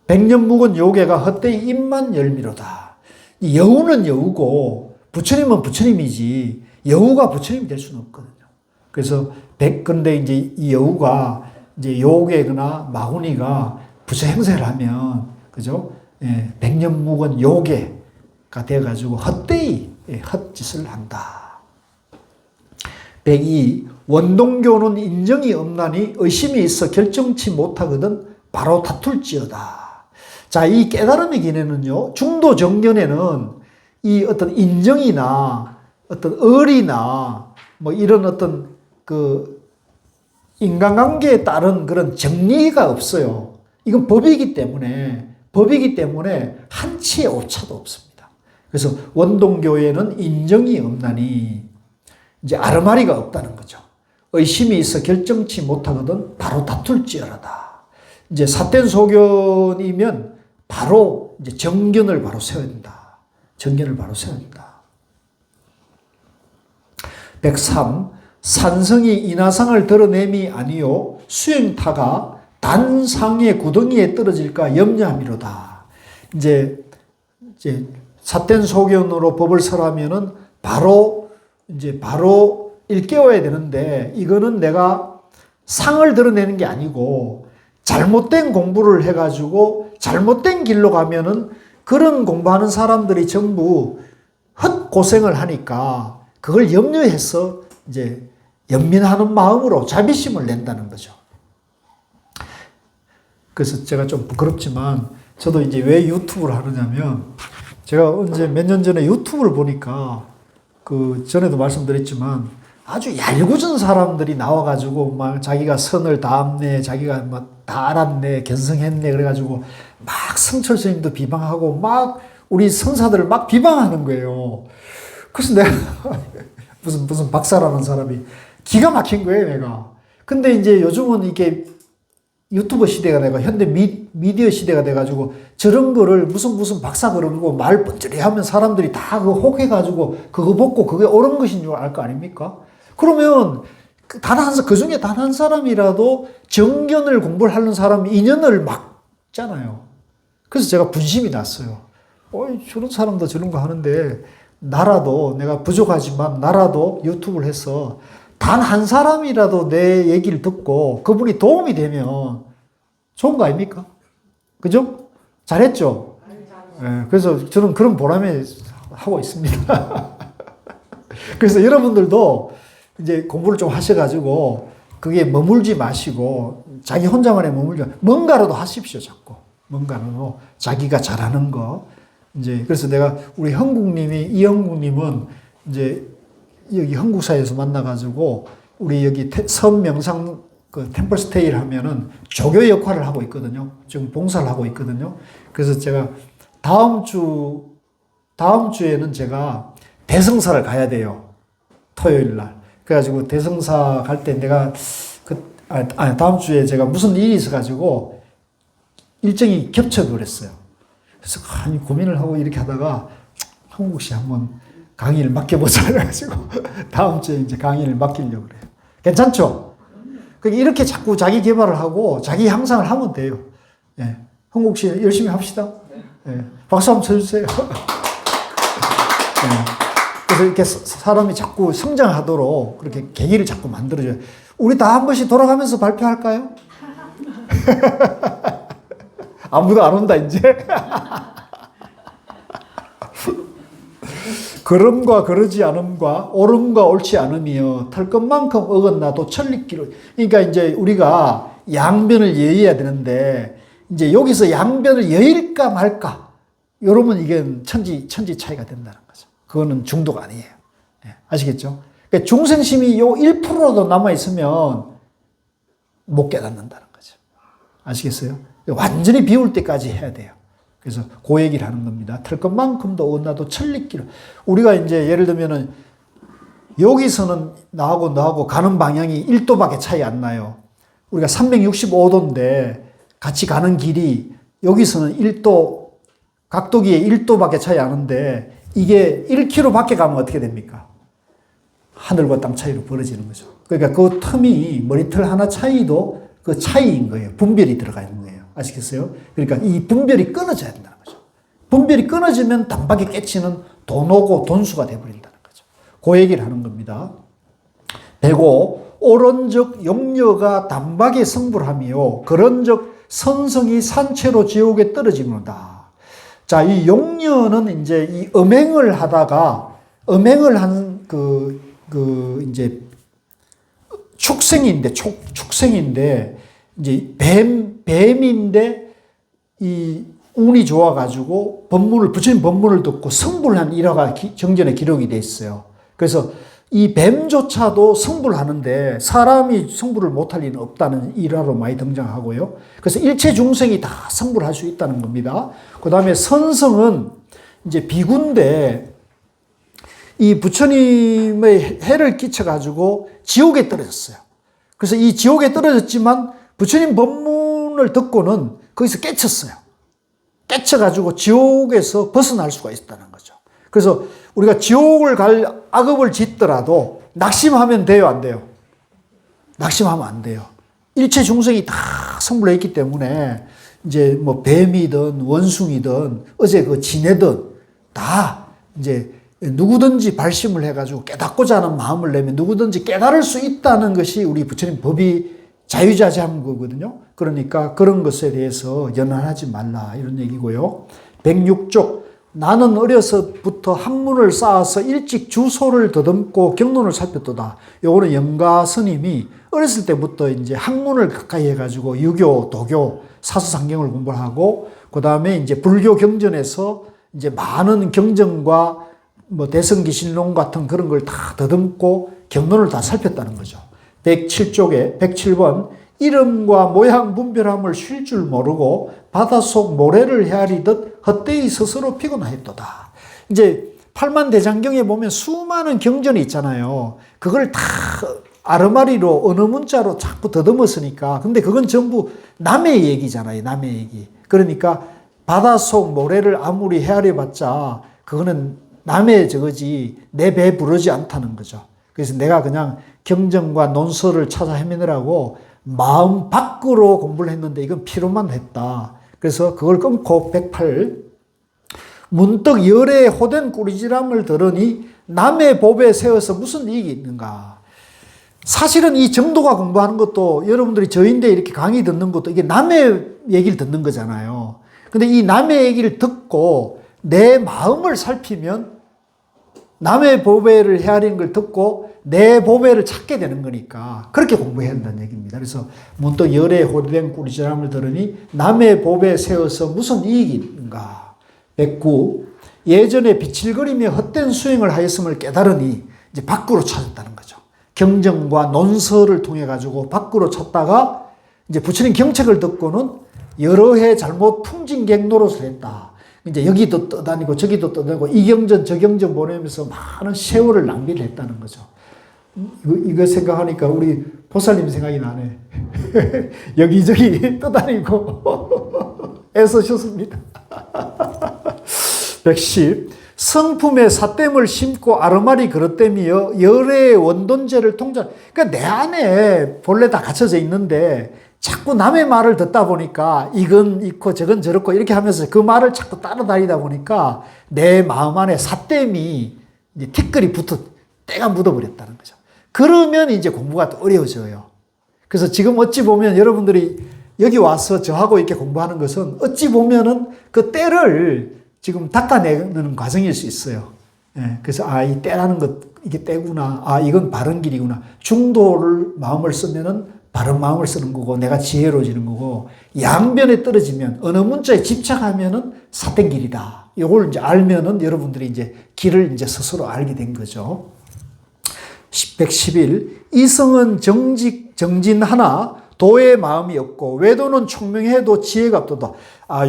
100년 묵은 요괴가 헛되이 입만 열미로다. 이 여우는 여우고 부처님은 부처님이지 여우가 부처님이 될 수는 없거든요. 그래서 근데 이제 이 여우가 이제 요괴거나 마구니가 부처 행세를 하면 그죠? 100년 묵은 요괴가 돼가지고 헛되이 헛짓을 한다. 102. 원동교는 인정이 없나니 의심이 있어 결정치 못하거든 바로 다툴지어다. 자, 이 깨달음의 길에는요, 중도 정견에는 이 어떤 인정이나 어떤 의리나 뭐 이런 어떤 그 인간관계에 따른 그런 정리가 없어요. 이건 법이기 때문에 한치의 오차도 없습니다. 그래서 원동교에는 인정이 없나니 이제 아르마리가 없다는 거죠. 의심이 있어 결정치 못하거든 바로 다툴지어라다. 이제 삿된 소견이면 바로 이제 정견을 바로 세워야 된다. 정견을 바로 세워야 된다. 103. 산성이 인하상을 드러냄이 아니요 수행타가 단상의 구덩이에 떨어질까 염려함이로다. 이제 삿된 소견으로 법을 설하면은 바로 일깨워야 되는데 이거는 내가 상을 드러내는 게 아니고 잘못된 공부를 해가지고 잘못된 길로 가면은 그런 공부하는 사람들이 전부 헛고생을 하니까 그걸 염려해서 이제 연민하는 마음으로 자비심을 낸다는 거죠. 그래서 제가 좀 부끄럽지만 저도 이제 왜 유튜브를 하느냐면 제가 언제 몇 년 전에 유튜브를 보니까 그 전에도 말씀드렸지만 아주 얄궂은 사람들이 나와가지고 막 자기가 선을 담네, 자기가 막 다 알았네, 견성했네 그래가지고 막 성철 스님도 비방하고 막 우리 선사들을 막 비방하는 거예요. 그래서 내가 무슨 박사라는 사람이 기가 막힌 거예요, 내가. 근데 이제 요즘은 이게 유튜브 시대가 돼가 현대 미디어 시대가 돼가지고 저런 거를 무슨 박사 그러고 말 뻔뻔히 하면 사람들이 다 그거 혹해가지고 그거 벗고 그게 옳은 것인 줄 알 거 아닙니까? 그러면 그 중에 단 한 사람이라도 정견을 공부를 하는 사람 인연을 막잖아요. 그래서 제가 분심이 났어요. 저런 사람도 저런 거 하는데 나라도 내가 부족하지만 나라도 유튜브를 해서 단 한 사람이라도 내 얘기를 듣고 그분이 도움이 되면 좋은 거 아닙니까? 그죠? 잘했죠? 네, 그래서 저는 그런 보람에 하고 있습니다. 그래서 여러분들도 이제 공부를 좀 하셔가지고 그게 머물지 마시고 자기 혼자만의 머물지 마시고 뭔가라도 하십시오, 자꾸. 뭔가라도 자기가 잘하는 거. 이제 그래서 내가 우리 이형국님은 이제 여기 한국사에서 만나가지고 우리 여기 섬 명상 그 템플 스테이를 하면은 조교 역할을 하고 있거든요. 지금 봉사를 하고 있거든요. 그래서 제가 다음 주에는 제가 대성사를 가야 돼요. 토요일 날. 그래가지고 대성사 갈 때 내가 다음 주에 제가 무슨 일이 있어가지고 일정이 겹쳐버렸어요. 그래서 고민을 하고 이렇게 하다가 한국 씨 한번 강의를 맡겨보자 해가지고 다음 주에 이제 강의를 맡기려고 그래요. 괜찮죠? 이렇게 자꾸 자기 개발을 하고 자기 향상을 하면 돼요. 예. 한국 씨 열심히 합시다. 예. 박수 한번 쳐주세요. 예. 그래서 이렇게 사람이 자꾸 성장하도록 그렇게 계기를 자꾸 만들어줘요. 우리 다 한 번씩 돌아가면서 발표할까요? 아무도 안 온다, 이제. 걸음과 그러지 않음과 옳음과 옳지 않음이여 털 것만큼 어긋나도 천리기로. 그러니까 이제 우리가 양변을 예의해야 되는데 이제 여기서 양변을 예일까 말까 이러면 이게 천지 차이가 된다는 거죠. 그거는 중도가 아니에요. 예, 아시겠죠? 그러니까 중생심이 요 1%도 남아 있으면 못 깨닫는다는 거죠. 아시겠어요? 완전히 비울 때까지 해야 돼요. 그래서 그 얘기를 하는 겁니다. 털 것만큼도 어긋나도 천리기로. 우리가 이제 예를 들면은 여기서는 나하고 가는 방향이 1도밖에 차이 안 나요. 우리가 365도인데 같이 가는 길이 여기서는 1도, 각도기에 1도밖에 차이 안 나는데 이게 1km 밖에 가면 어떻게 됩니까? 하늘과 땅 차이로 벌어지는 거죠. 그러니까 그 틈이 머리털 하나 차이도 그 차이인 거예요. 분별이 들어가 있는 거예요. 아시겠어요? 그러니까 이 분별이 끊어져야 된다는 거죠. 분별이 끊어지면 단박에 깨치는 돈오고 돈수가 되어버린다는 거죠. 그 얘기를 하는 겁니다. 배고 옳은즉 용녀가 단박에 성불하며 그런즉 선성이 산채로 지옥에 떨어지는다. 자, 이 용녀는 이제 이 음행을 하다가 음행을 한 이제 축생인데 이제 뱀인데 이 운이 좋아가지고 부처님 법문을 듣고 성불한 일화가 정전에 기록이 돼 있어요. 그래서 이 뱀조차도 성불하는데 사람이 성불을 못할 리는 없다는 일화로 많이 등장하고요. 그래서 일체 중생이 다 성불할 수 있다는 겁니다. 그 다음에 선성은 이제 비구인데 이 부처님의 해를 끼쳐가지고 지옥에 떨어졌어요. 그래서 이 지옥에 떨어졌지만 부처님 법문을 듣고는 거기서 깨쳤어요. 깨쳐가지고 지옥에서 벗어날 수가 있다는 거죠. 그래서 우리가 지옥을 갈 악업을 짓더라도 낙심하면 돼요, 안 돼요? 낙심하면 안 돼요. 일체 중생이 다 성불해 있기 때문에 이제 뭐 뱀이든 원숭이든 어제 그 지네든 다 이제 누구든지 발심을 해가지고 깨닫고자 하는 마음을 내면 누구든지 깨달을 수 있다는 것이 우리 부처님 법이 자유자재한 거거든요. 그러니까 그런 것에 대해서 연한하지 말라 이런 얘기고요. 106쪽 나는 어려서부터 학문을 쌓아서 일찍 주소를 더듬고 경론을 살폈도다. 요거는 영가 스님이 어렸을 때부터 이제 학문을 가까이 해가지고 유교, 도교, 사서상경을 공부하고 그 다음에 이제 불교 경전에서 이제 많은 경전과 뭐 대성기신론 같은 그런 걸 다 더듬고 경론을 다 살폈다는 거죠. 107쪽에 107번 이름과 모양 분별함을 쉴 줄 모르고 바닷속 모래를 헤아리듯 헛되이 스스로 피곤하였도다. 이제 팔만대장경에 보면 수많은 경전이 있잖아요. 그걸 다 아르마리로 어느 문자로 자꾸 더듬었으니까. 근데 그건 전부 남의 얘기잖아요. 남의 얘기. 그러니까 바닷속 모래를 아무리 헤아려봤자 그거는 남의 저거지 내 배 부르지 않다는 거죠. 그래서 내가 그냥 경전과 논설을 찾아 헤매느라고 마음 밖으로 공부를 했는데 이건 피로만 했다. 그래서 그걸 끊고 108 문득 열에 호된 꾸리지람을 들으니 남의 법에 세워서 무슨 이익이 있는가. 사실은 이 정도가 공부하는 것도 여러분들이 저인데 이렇게 강의 듣는 것도 이게 남의 얘기를 듣는 거잖아요. 근데 이 남의 얘기를 듣고 내 마음을 살피면 남의 보배를 헤아리는 걸 듣고 내 보배를 찾게 되는 거니까 그렇게 공부해야 한다는 얘기입니다. 그래서 문득 열에 호된 꾸리지람을 들으니 남의 보배에 세워서 무슨 이익이 있는가. 109 예전에 비칠거리며 헛된 수행을 하였음을 깨달으니 이제 밖으로 찾았다는 거죠. 경전과 논설을 통해 가지고 밖으로 찾다가 이제 부처님 경책을 듣고는 여러 해 잘못 풍진객 노릇을 했다. 이제 여기도 떠다니고 저기도 떠다니고 이 경전 저 경전 보내면서 많은 세월을 낭비를 했다는 거죠. 이거 생각하니까 우리 보살님 생각이 나네. 여기저기 떠다니고 애쓰셨습니다. 110 성품에 사댐을 심고 아르마리 그릇됨이여 열의 원돈제를 통전. 그러니까 내 안에 본래 다 갖춰져 있는데 자꾸 남의 말을 듣다 보니까 이건 있고 저건 저렇고 이렇게 하면서 그 말을 자꾸 따라다니다 보니까 내 마음 안에 삿댐이 이제 티끌이 붙어 때가 묻어버렸다는 거죠. 그러면 이제 공부가 또 어려워져요. 그래서 지금 어찌 보면 여러분들이 여기 와서 저하고 이렇게 공부하는 것은 어찌 보면은 그 때를 지금 닦아내는 과정일 수 있어요. 예, 그래서 이 때라는 것, 이게 때구나. 이건 바른 길이구나. 중도를 마음을 쓰면은 바른 마음을 쓰는 거고 내가 지혜로워지는 거고 양변에 떨어지면 어느 문자에 집착하면은 삿된 길이다. 이걸 이제 알면은 여러분들이 이제 길을 이제 스스로 알게 된 거죠. 111. 이성은 정진하나 도의 마음이 없고 외도는 총명해도 지혜가 없도다.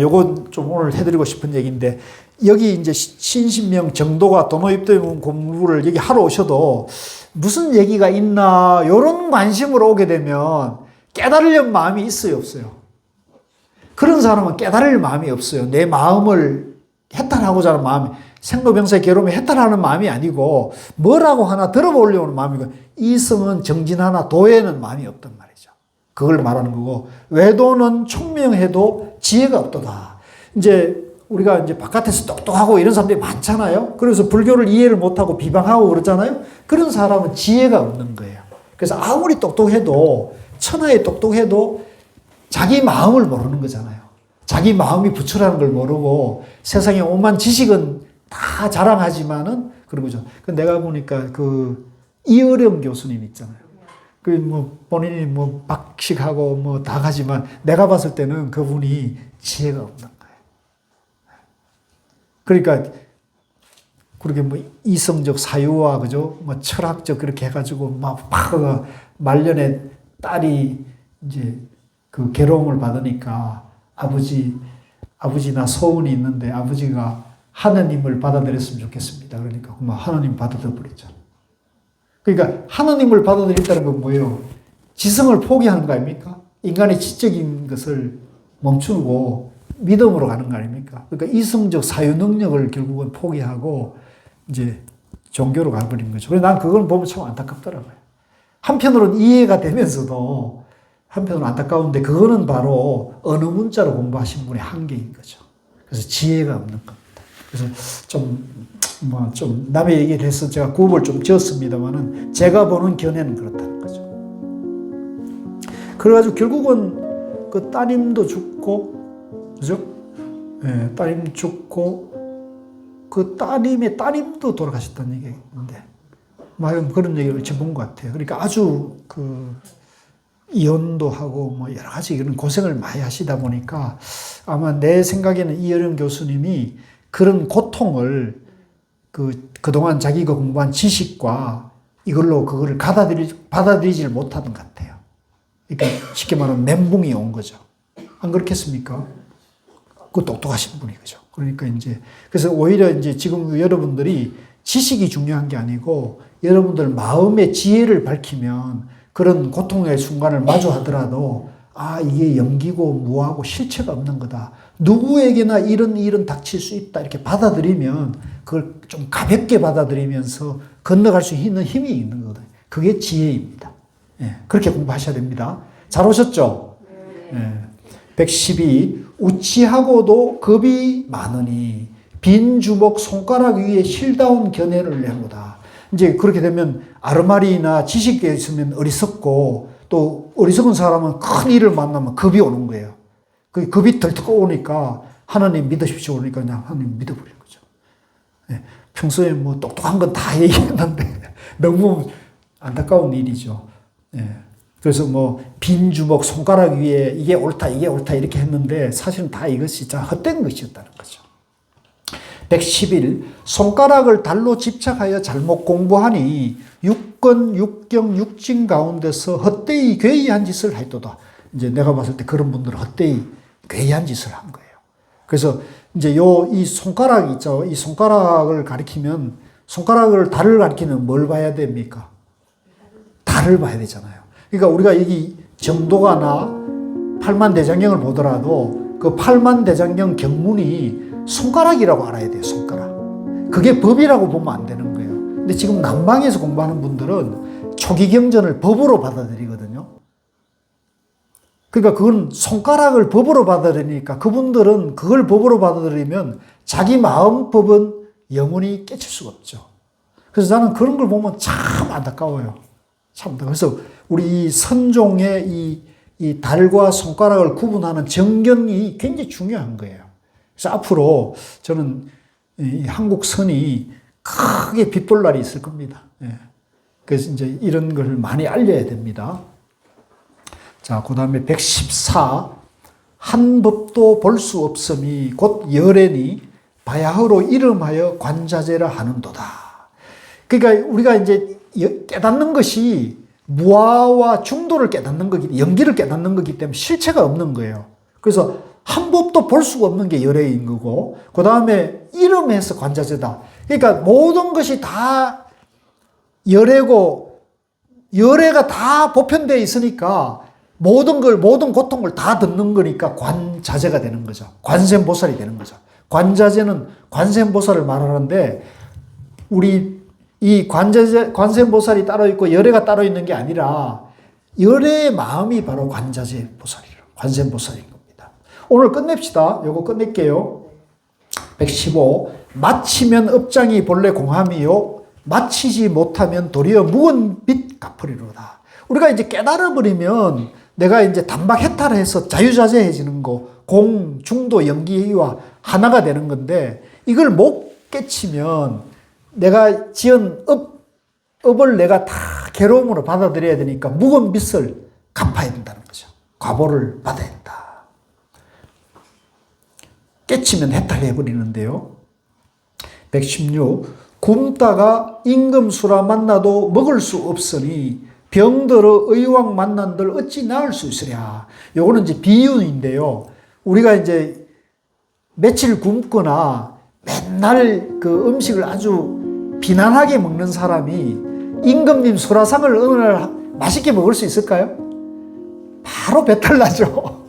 요건 좀 오늘 해드리고 싶은 얘기인데 여기 이제 신신명 정도가 도노입도의 공부를 여기 하러 오셔도 무슨 얘기가 있나 요런 관심으로 오게 되면 깨달으려는 마음이 있어요, 없어요? 그런 사람은 깨달을 마음이 없어요. 내 마음을 해탈하고자 하는 마음이 생로병사의 괴로움에 해탈하는 마음이 아니고 뭐라고 하나 들어보려는 마음이고 이성은 정진하나 도에는 마음이 없단 말이죠. 그걸 말하는 거고 외도는 총명해도 지혜가 없도다. 이제 우리가 이제 바깥에서 똑똑하고 이런 사람들이 많잖아요. 그래서 불교를 이해를 못하고 비방하고 그러잖아요. 그런 사람은 지혜가 없는 거예요. 그래서 아무리 똑똑해도 천하에 똑똑해도 자기 마음을 모르는 거잖아요. 자기 마음이 부처라는 걸 모르고 세상에 오만 지식은 다 자랑하지만은 그런 거죠. 내가 보니까 이어령 교수님 있잖아요. 본인이 박식하고 다 가지만 내가 봤을 때는 그분이 지혜가 없는 거예요. 그러니까 그렇게 이성적 사유와 그죠? 철학적 그렇게 해가지고 막 말년에 딸이 이제 그 괴로움을 받으니까 아버지나 소원이 있는데 아버지가 하나님을 받아들였으면 좋겠습니다. 그러니까 하나님 받아들여 버렸잖아. 그러니까 하나님을 받아들였다는 건 뭐예요? 지성을 포기하는 거 아닙니까? 인간의 지적인 것을 멈추고 믿음으로 가는 거 아닙니까? 그러니까 이성적 사유 능력을 결국은 포기하고 이제 종교로 가버린 거죠. 그래서 난 그걸 보면 참 안타깝더라고요. 한편으로는 이해가 되면서도 한편으로는 안타까운데 그거는 바로 어느 문자로 공부하신 분의 한계인 거죠. 그래서 지혜가 없는 겁니다. 그래서 좀 남의 얘기를 해서 제가 구업을 좀 지었습니다만은 제가 보는 견해는 그렇다는 거죠. 그래가지고 결국은 그 따님도 죽고 그죠? 예, 따님 죽고 그 따님의 따님도 돌아가셨다는 얘기인데 그런 얘기를 본 것 같아요. 그러니까 아주 이혼도 하고 여러 가지 이런 고생을 많이 하시다 보니까 아마 내 생각에는 이어령 교수님이 그런 고통을 그동안 자기가 공부한 지식과 이걸로 그거를 받아들이질 못하던 것 같아요. 그러니까 쉽게 말하면 멘붕이 온 거죠. 안 그렇겠습니까? 그 똑똑하신 분이 그죠. 그러니까 그래서 오히려 지금 여러분들이 지식이 중요한 게 아니고 여러분들 마음의 지혜를 밝히면 그런 고통의 순간을 마주하더라도 이게 연기고 무하고 실체가 없는 거다. 누구에게나 이런 일은 닥칠 수 있다. 이렇게 받아들이면 그걸 좀 가볍게 받아들이면서 건너갈 수 있는 힘이 있는 거거든요. 그게 지혜입니다. 예, 그렇게 공부하셔야 됩니다. 잘 오셨죠? 예. 112. 우치하고도 겁이 많으니 빈 주먹 손가락 위에 실다운 견해를 내보다. 이제 그렇게 되면 아르마리나 지식에 있으면 어리석고 또 어리석은 사람은 큰 일을 만나면 겁이 오는 거예요. 그 겁이 덜컥 오니까 하나님 믿으십시오 그러니까 그냥 하나님 믿어버린 거죠. 예, 평소에 똑똑한 건 다 얘기했는데 너무 안타까운 일이죠. 예. 그래서 빈 주먹 손가락 위에 이게 옳다 이렇게 했는데 사실은 다 이것이 헛된 것이었다는 거죠. 111. 손가락을 달로 집착하여 잘못 공부하니 육건, 육경, 육진 가운데서 헛되이 괴이한 짓을 했도다. 이제 내가 봤을 때 그런 분들은 헛되이 괴이한 짓을 한 거예요. 그래서 이제 이 손가락 있죠. 이 손가락을 가리키면 달을 가리키면 뭘 봐야 됩니까? 달을 봐야 되잖아요. 그러니까 우리가 여기 정도가나 팔만대장경을 보더라도 그 팔만대장경 경문이 손가락이라고 알아야 돼요. 손가락. 그게 법이라고 보면 안 되는 거예요. 근데 지금 남방에서 공부하는 분들은 초기경전을 법으로 받아들이거든요. 그러니까 그건 손가락을 법으로 받아들이니까 그분들은 그걸 법으로 받아들이면 자기 마음 법은 영원히 깨칠 수가 없죠. 그래서 나는 그런 걸 보면 참 안타까워요. 참. 그래서 우리 이 선종의 이 달과 손가락을 구분하는 정경이 굉장히 중요한 거예요. 그래서 앞으로 저는 이 한국 선이 크게 빛볼 날이 있을 겁니다. 예. 그래서 이제 이런 걸 많이 알려야 됩니다. 자, 그 다음에 114. 한 법도 볼 수 없음이 곧 열애니 바야흐로 이름하여 관자재라 하는도다. 그러니까 우리가 이제 깨닫는 것이 무아와 중도를 깨닫는 거기, 연기를 깨닫는 거기 때문에 실체가 없는 거예요. 그래서 한 법도 볼 수가 없는 게 열애인 거고, 그 다음에 이름에서 관자재다. 그러니까 모든 것이 다 열애고, 열애가 다 보편되어 있으니까 모든 고통을 다 듣는 거니까 관자재가 되는 거죠. 관세음보살이 되는 거죠. 관자재는 관세음보살을 말하는데, 우리 이 관세음보살이 따로 있고 열애가 따로 있는 게 아니라 열애의 마음이 바로 관세음보살인 겁니다. 오늘 끝냅시다. 요거 끝낼게요. 115. 마치면 업장이 본래 공함이요 마치지 못하면 도리어 묵은 빚 갚으리로다. 우리가 이제 깨달아버리면 내가 이제 단박해탈해서 자유자재해지는 거, 공, 중도, 연기와 하나가 되는 건데, 이걸 못 깨치면 내가 지은 업을 내가 다 괴로움으로 받아들여야 되니까 묵은 빚을 갚아야 된다는 거죠. 과보를 받아야 된다. 깨치면 해탈해버리는데요. 116. 굶다가 임금수라 만나도 먹을 수 없으니 병들어 의왕 만난들 어찌 나을 수 있으랴. 요거는 이제 비유인데요. 우리가 이제 며칠 굶거나 맨날 그 음식을 아주 비난하게 먹는 사람이 임금님 수라상을 어느 날 맛있게 먹을 수 있을까요? 바로 배탈 나죠.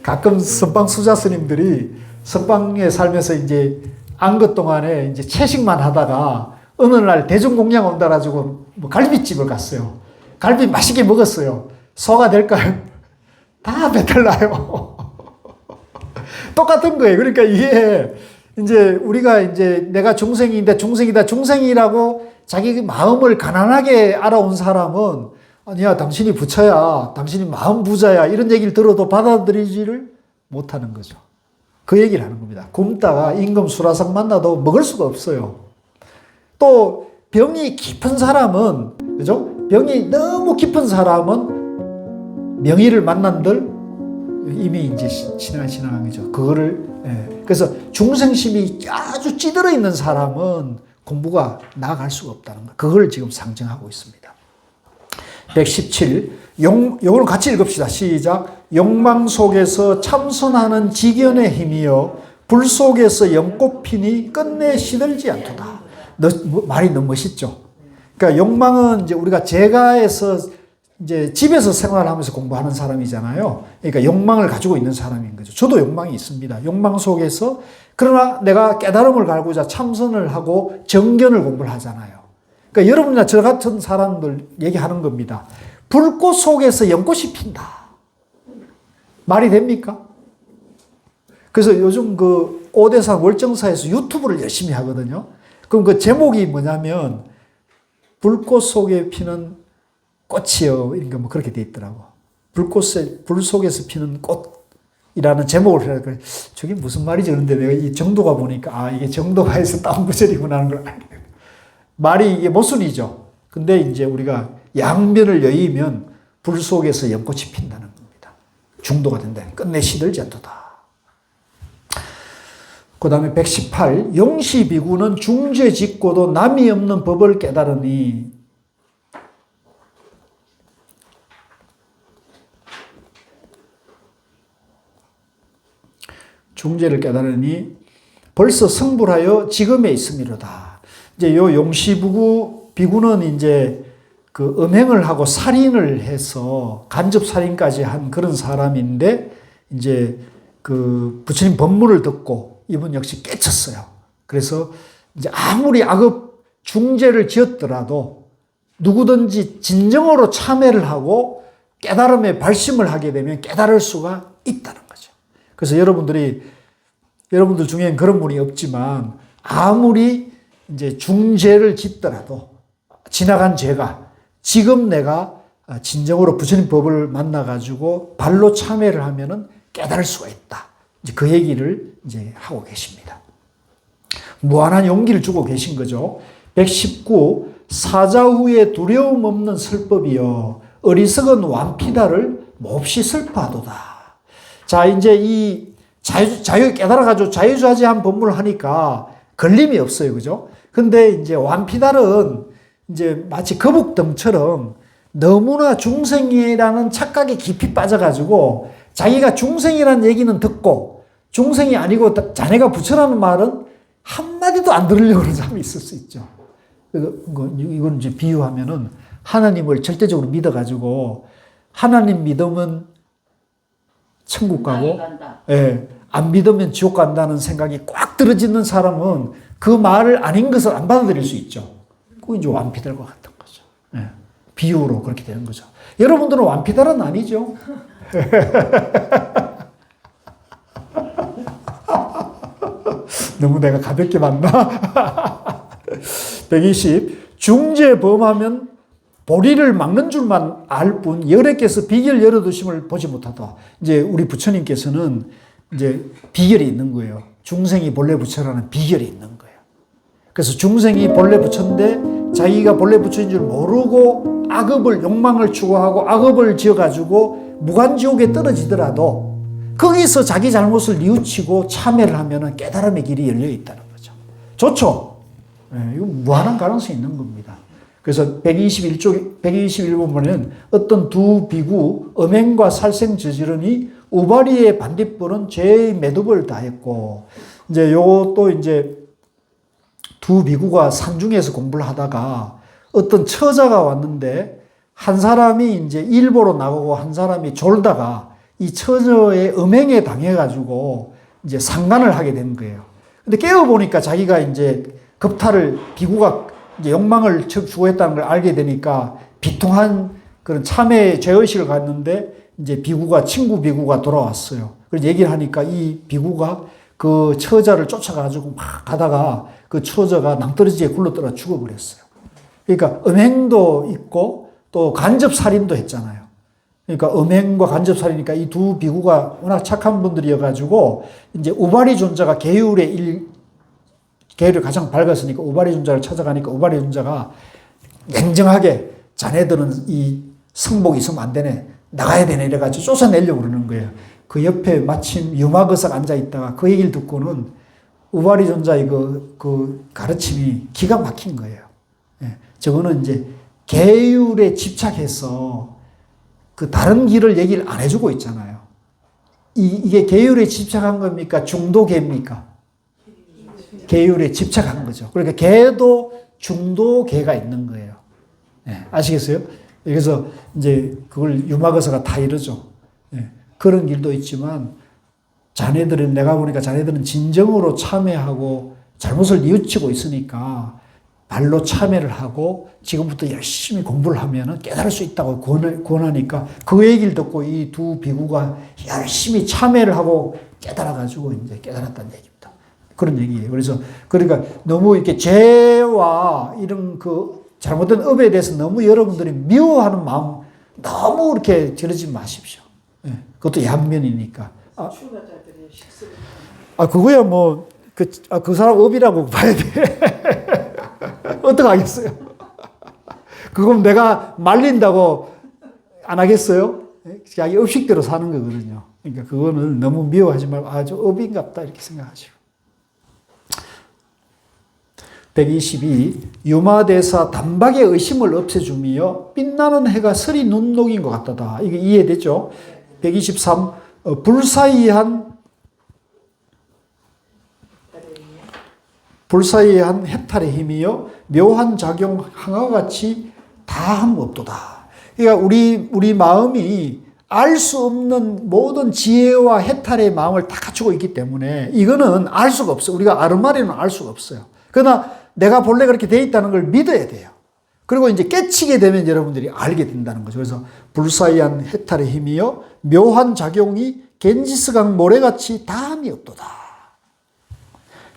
가끔 선방 수자 스님들이 선방에 살면서 이제 안것 동안에 이제 채식만 하다가 어느 날 대중공양 온다 가지고 뭐 갈비집을 갔어요. 갈비 맛있게 먹었어요. 소화가 될까요? 다 배탈 나요. 똑같은 거예요. 그러니까 이게 이제 우리가 이제 내가 중생인데 중생이라고 자기 마음을 가난하게 알아온 사람은 아니야, 당신이 부처야, 당신이 마음 부자야, 이런 얘기를 들어도 받아들이지를 못하는 거죠. 그 얘기를 하는 겁니다. 굶다가 임금 수라상 만나도 먹을 수가 없어요. 또 병이 깊은 사람은, 그죠? 병이 너무 깊은 사람은 명의를 만난들 이미 이제 지나간 거죠. 그거를, 그래서 중생심이 아주 찌들어 있는 사람은 공부가 나아갈 수가 없다는 거. 그걸 지금 상징하고 있습니다. 117. 요걸 같이 읽읍시다. 시작. 욕망 속에서 참선하는 지견의 힘이여 불 속에서 연꽃피니 끝내 시들지 않도다. 말이 너무 멋있죠. 그러니까 욕망은 이제 우리가 제가에서 이제 집에서 생활하면서 공부하는 사람이잖아요. 그러니까 욕망을 가지고 있는 사람인 거죠. 저도 욕망이 있습니다. 욕망 속에서, 그러나 내가 깨달음을 갈고자 참선을 하고 정견을 공부를 하잖아요. 그러니까 여러분이나 저 같은 사람들 얘기하는 겁니다. 불꽃 속에서 연꽃이 핀다. 말이 됩니까? 그래서 요즘 그 오대산 월정사에서 유튜브를 열심히 하거든요. 그럼 그 제목이 뭐냐면 불꽃 속에 피는 꽃이요. 그러니까 뭐 그렇게 돼 있더라고. 불 속에서 피는 꽃이라는 제목을 해서 저게 무슨 말이지? 그런데 내가 이 정도가 보니까 아, 이게 정도가에서 따온 구절이구나 하는 걸 알게 돼요. 말이 이게 모순이죠. 근데 이제 우리가 양면을 여의면 불 속에서 연꽃이 핀다는 겁니다. 중도가 된다. 끝내 시들지 않도다. 그 다음에 118. 용시비구는 중죄 짓고도 남이 없는 법을 깨달으니 중죄를 깨달으니 벌써 성불하여 지금에 있음이로다. 이제 요 용시비구는 이제 그 음행을 하고 살인을 해서 간접 살인까지 한 그런 사람인데 이제 그 부처님 법문을 듣고 이분 역시 깨쳤어요. 그래서 이제 아무리 악업 중죄를 지었더라도 누구든지 진정으로 참회를 하고 깨달음에 발심을 하게 되면 깨달을 수가 있다는 거죠. 그래서 여러분들 중에는 그런 분이 없지만 아무리 이제 중죄를 짓더라도 지나간 죄가 지금 내가 진정으로 부처님 법을 만나가지고 발로 참회를 하면은 깨달을 수가 있다. 이제 그 얘기를 이제 하고 계십니다. 무한한 용기를 주고 계신 거죠. 119. 사자후에 두려움 없는 설법이여 어리석은 완피다를 몹시 슬퍼하도다. 자, 이제 이 자유 깨달아가지고 자유자재한 법문을 하니까 걸림이 없어요. 그죠? 근데 이제 완피달은 이제 마치 거북등처럼 너무나 중생이라는 착각에 깊이 빠져가지고 자기가 중생이라는 얘기는 듣고 중생이 아니고 자네가 부처라는 말은 한마디도 안 들으려고 하는 사람이 있을 수 있죠. 이건 이제 비유하면은 하나님을 절대적으로 믿어가지고 하나님 믿으면 천국 가고, 예, 안 믿으면 지옥 간다는 생각이 꽉 들어지는 사람은 그 말을 아닌 것을 안 받아들일 수 있죠. 그거 이제 완피달과 같은 거죠. 예, 비유로 그렇게 되는 거죠. 여러분들은 완피달은 아니죠. 너무 내가 가볍게 봤나? 120. 중죄범하면 보리를 막는 줄만 알 뿐 열애께서 비결 열어두심을 보지 못하다. 이제 우리 부처님께서는 이제 비결이 있는 거예요. 중생이 본래 부처라는 비결이 있는 거예요. 그래서 중생이 본래 부처인데 자기가 본래 부처인 줄 모르고 악업을 욕망을 추구하고 악업을 지어가지고 무간지옥에 떨어지더라도 거기서 자기 잘못을 뉘우치고 참회를 하면 깨달음의 길이 열려 있다는 거죠. 좋죠? 네, 이거 무한한 가능성이 있는 겁니다. 그래서 121번 보면 어떤 두 비구 음행과 살생 저지르니 우바리의 반딧불은 죄의 매듭을 다했고, 이제 요것도 이제 두 비구가 산중에서 공부를 하다가 어떤 처자가 왔는데 한 사람이 이제 일보로 나가고 한 사람이 졸다가 이 처녀의 음행에 당해가지고 이제 상간을 하게 된 거예요. 근데 깨어보니까 자기가 이제 겁탈을 비구가 이제 욕망을 추구했다는 걸 알게 되니까 비통한 그런 참회 죄의식을 갖는데 이제 친구 비구가 돌아왔어요. 그래서 얘기를 하니까 이 비구가 그 처자를 쫓아가지고 막 가다가 그 처자가 낭떠러지에 굴러떨어 죽어버렸어요. 그러니까 음행도 있고 또 간접살인도 했잖아요. 그러니까 음행과 간접살이니까 이 두 비구가 워낙 착한 분들이어가지고 이제 우바리 존자가 계율이 가장 밝았으니까 우바리 존자를 찾아가니까 우바리 존자가 냉정하게 자네들은 이 성복이 있으면 안 되네. 나가야 되네. 이래가지고 쫓아내려고 그러는 거예요. 그 옆에 마침 유마거사가 앉아있다가 그 얘기를 듣고는 우바리 존자의 그 가르침이 기가 막힌 거예요. 예. 저거는 이제 계율에 집착해서 그 다른 길을 얘기를 안 해주고 있잖아요. 이게 계율에 집착한 겁니까? 중도계입니까? 계율에 집착한 거죠. 그러니까 계도 중도 계가 있는 거예요. 예, 아시겠어요? 그래서 이제 그걸 유마거사가 다 이러죠. 예, 그런 길도 있지만 내가 보니까 자네들은 진정으로 참회하고 잘못을 뉘우치고 있으니까 발로 참회를 하고 지금부터 열심히 공부를 하면 깨달을 수 있다고 권하니까 그 얘기를 듣고 이 두 비구가 열심히 참회를 하고 깨달아가지고 이제 깨달았다는 얘기입니다. 그런 얘기예요. 그러니까 너무 이렇게 죄와 이런 그 잘못된 업에 대해서 너무 여러분들이 미워하는 마음 너무 이렇게 저러지 마십시오. 예, 그것도 양면이니까. 그거야 뭐, 그 사람 업이라고 봐야 돼. 어떡하겠어요? 그건 내가 말린다고 안 하겠어요? 자기 의식대로 사는 거거든요. 그러니까 그거는 너무 미워하지 말고, 저 업인갑다 이렇게 생각하시고. 122. 유마대사 단박에 의심을 없애주며 빛나는 해가 서리 눈동인 것 같다다. 이게 이해되죠? 123. 불사이한 해탈의 힘이요 묘한 작용 항아같이 다함 없도다. 그러니까 우리 마음이 알 수 없는 모든 지혜와 해탈의 마음을 다 갖추고 있기 때문에 이거는 알 수가 없어요. 우리가 아르마리는 알 수가 없어요. 그러나 내가 본래 그렇게 돼 있다는 걸 믿어야 돼요. 그리고 이제 깨치게 되면 여러분들이 알게 된다는 거죠. 그래서 불사이한 해탈의 힘이요 묘한 작용이 겐지스강 모래같이 다함이 없도다.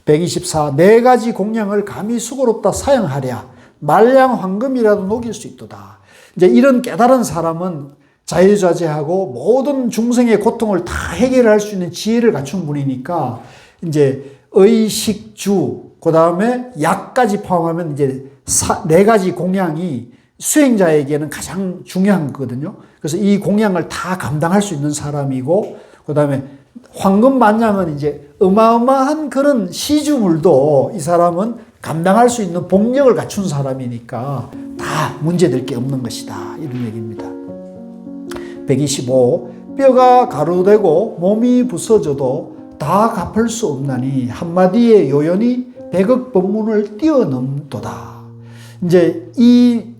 124. 네 가지 공양을 감히 수고롭다 사양하랴 말량 황금이라도 녹일 수 있도다. 이제 이런 깨달은 사람은 자유자재하고 모든 중생의 고통을 다 해결할 수 있는 지혜를 갖춘 분이니까 이제 의식주, 그 다음에 약까지 포함하면 이제 네 가지 공양이 수행자에게는 가장 중요한 거거든요. 그래서 이 공양을 다 감당할 수 있는 사람이고, 그 다음에 황금만장은 이제 어마어마한 그런 시주물도 이 사람은 감당할 수 있는 복력을 갖춘 사람이니까 다 문제될 게 없는 것이다. 이런 얘기입니다. 125. 뼈가 가루되고 몸이 부서져도 다 갚을 수 없나니 한마디의 요연이 100억 법문을 뛰어넘도다. 이제 이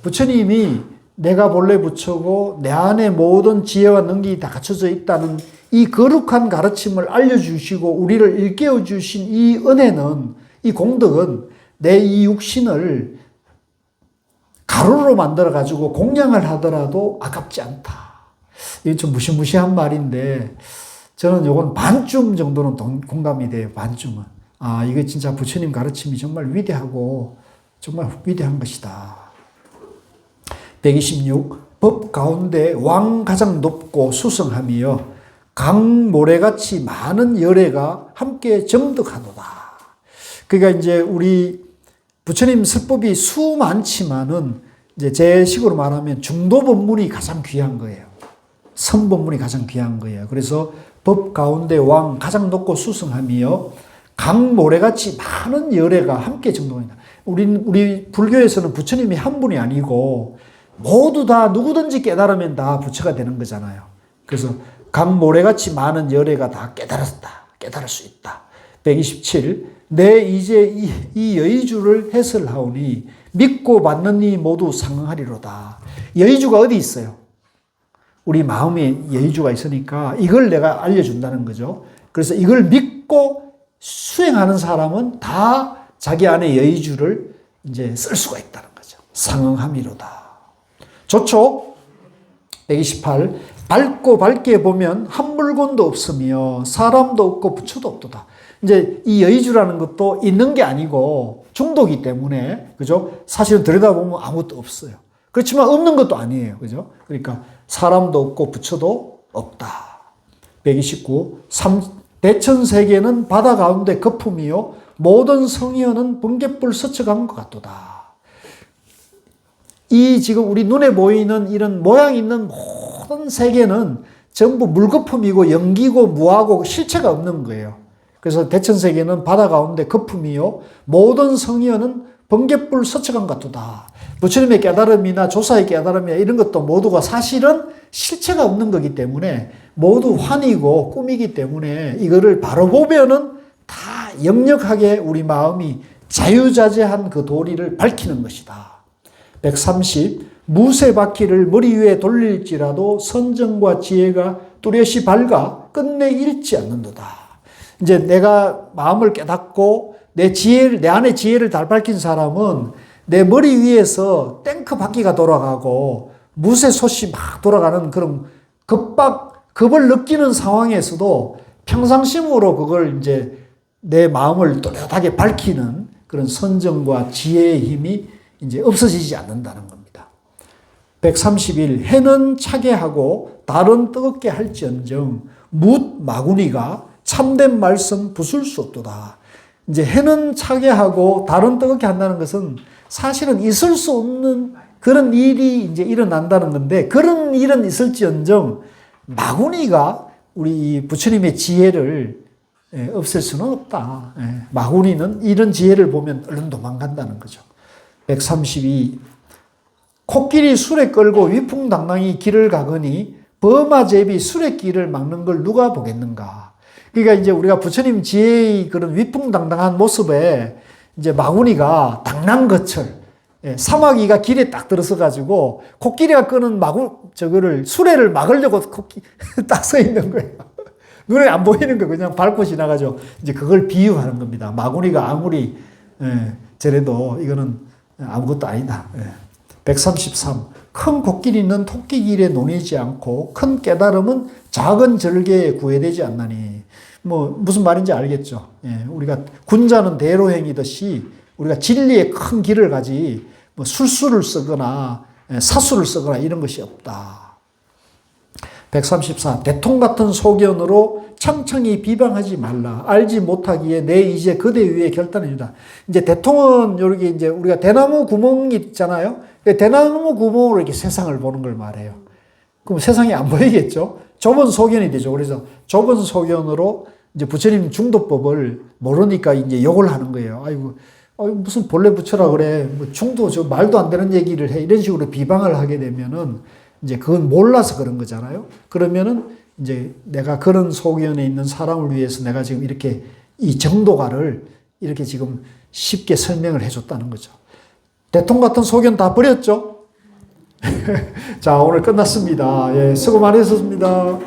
부처님이 내가 본래 부처고 내 안에 모든 지혜와 능력이 다 갖춰져 있다는 이 거룩한 가르침을 알려주시고 우리를 일깨워 주신 이 은혜는, 이 공덕은 내 이 육신을 가루로 만들어 가지고 공양을 하더라도 아깝지 않다. 이게 좀 무시무시한 말인데 저는 요건 반쯤 정도는 공감이 돼요. 반쯤은. 아, 이게 진짜 부처님 가르침이 정말 위대하고 정말 위대한 것이다. 126. 법 가운데 왕 가장 높고 수성하며 강모래같이 많은 열애가 함께 정득하도다. 그러니까 이제 우리 부처님 설법이 수많지만은 이제 제 식으로 말하면 중도 법문이 가장 귀한 거예요. 선법문이 가장 귀한 거예요. 그래서 법 가운데 왕 가장 높고 수성하며 강모래같이 많은 열애가 함께 정동한다. 우리 불교에서는 부처님이 한 분이 아니고 모두 다 누구든지 깨달으면 다 부처가 되는 거잖아요. 그래서 강모래같이 많은 열애가 다 깨달았다. 깨달을 수 있다. 127. 내 이제 이 여의주를 해설하오니 믿고 받는 이 모두 상응하리로다. 여의주가 어디 있어요? 우리 마음에 여의주가 있으니까 이걸 내가 알려준다는 거죠. 그래서 이걸 믿고 수행하는 사람은 다 자기 안에 여의주를 이제 쓸 수가 있다는 거죠. 상응함이로다. 좋죠? 128. 밝고 밝게 보면 한 물건도 없으며 사람도 없고 부처도 없도다. 이제 이 여의주라는 것도 있는 게 아니고 중도기 때문에, 그죠? 사실은 들여다보면 아무것도 없어요. 그렇지만 없는 것도 아니에요. 그죠? 그러니까 사람도 없고 부처도 없다. 129. 대천세계는 바다 가운데 거품이요 모든 성의어는 번갯불 스쳐간 것 같도다. 이 지금 우리 눈에 보이는 이런 모양 있는 모든 세계는 전부 물거품이고 연기고 무하고 실체가 없는 거예요. 그래서 대천세계는 바다 가운데 거품이요 모든 성의어는 번갯불 스쳐간 것 같도다. 부처님의 깨달음이나 조사의 깨달음이나 이런 것도 모두가 사실은 실체가 없는 거기 때문에 모두 환이고 꿈이기 때문에 이거를 바로 보면은 다 역력하게 우리 마음이 자유자재한 그 도리를 밝히는 것이다. 130. 무쇠 바퀴를 머리 위에 돌릴지라도 선정과 지혜가 뚜렷이 밝아 끝내 잃지 않는도다. 이제 내가 마음을 깨닫고 내 안에 지혜를 잘 밝힌 사람은 내 머리 위에서 탱크 바퀴가 돌아가고 무쇠 솥이 막 돌아가는 그런 급을 느끼는 상황에서도 평상심으로 그걸 이제 내 마음을 또렷하게 밝히는 그런 선정과 지혜의 힘이 이제 없어지지 않는다는 겁니다. 131. 해는 차게 하고 달은 뜨겁게 할지언정 묻 마구니가 참된 말씀 부술 수 없도다. 이제 해는 차게 하고 달은 뜨겁게 한다는 것은 사실은 있을 수 없는 그런 일이 이제 일어난다는 건데 그런 일은 있을지언정 마구니가 우리 부처님의 지혜를 없앨 수는 없다. 마구니는 이런 지혜를 보면 얼른 도망간다는 거죠. 132. 코끼리 수레 끌고 위풍당당히 길을 가거니 범아제비 수레길을 막는 걸 누가 보겠는가. 그러니까 이제 우리가 부처님 지혜의 그런 위풍당당한 모습에 이제 마구니가 당랑거철, 사마귀가 길에 딱 들어서 가지고 코끼리가 끄는 저거를 수레를 막으려고 딱 서 있는 거예요. 눈에 안 보이는 거 그냥 밟고 지나가죠. 이제 그걸 비유하는 겁니다. 마구니가 아무리 저래도 이거는 아무것도 아니다. 133. 큰 코끼리는 토끼길에 논이지 않고 큰 깨달음은 작은 절개에 구애되지 않나니. 무슨 말인지 알겠죠. 우리가 군자는 대로행이듯이 우리가 진리의 큰 길을 가지 술수를 쓰거나 사수를 쓰거나 이런 것이 없다. 134. 대통 같은 소견으로 창창히 비방하지 말라. 알지 못하기에 내 이제 그대 위에 결단입니다. 이제 대통은 여기 이제 우리가 대나무 구멍이 있잖아요. 대나무 구멍으로 이렇게 세상을 보는 걸 말해요. 그럼 세상이 안 보이겠죠? 좁은 소견이 되죠. 그래서 좁은 소견으로 이제 부처님 중도법을 모르니까 이제 욕을 하는 거예요. 아이고, 무슨 본래 부처라 그래. 뭐 중도 저 말도 안 되는 얘기를 해. 이런 식으로 비방을 하게 되면은 이제 그건 몰라서 그런 거잖아요. 그러면은 이제 내가 그런 소견에 있는 사람을 위해서 내가 지금 이렇게 이 정도가를 이렇게 지금 쉽게 설명을 해줬다는 거죠. 대통 같은 소견 다 버렸죠? 자, 오늘 끝났습니다. 예, 수고 많으셨습니다.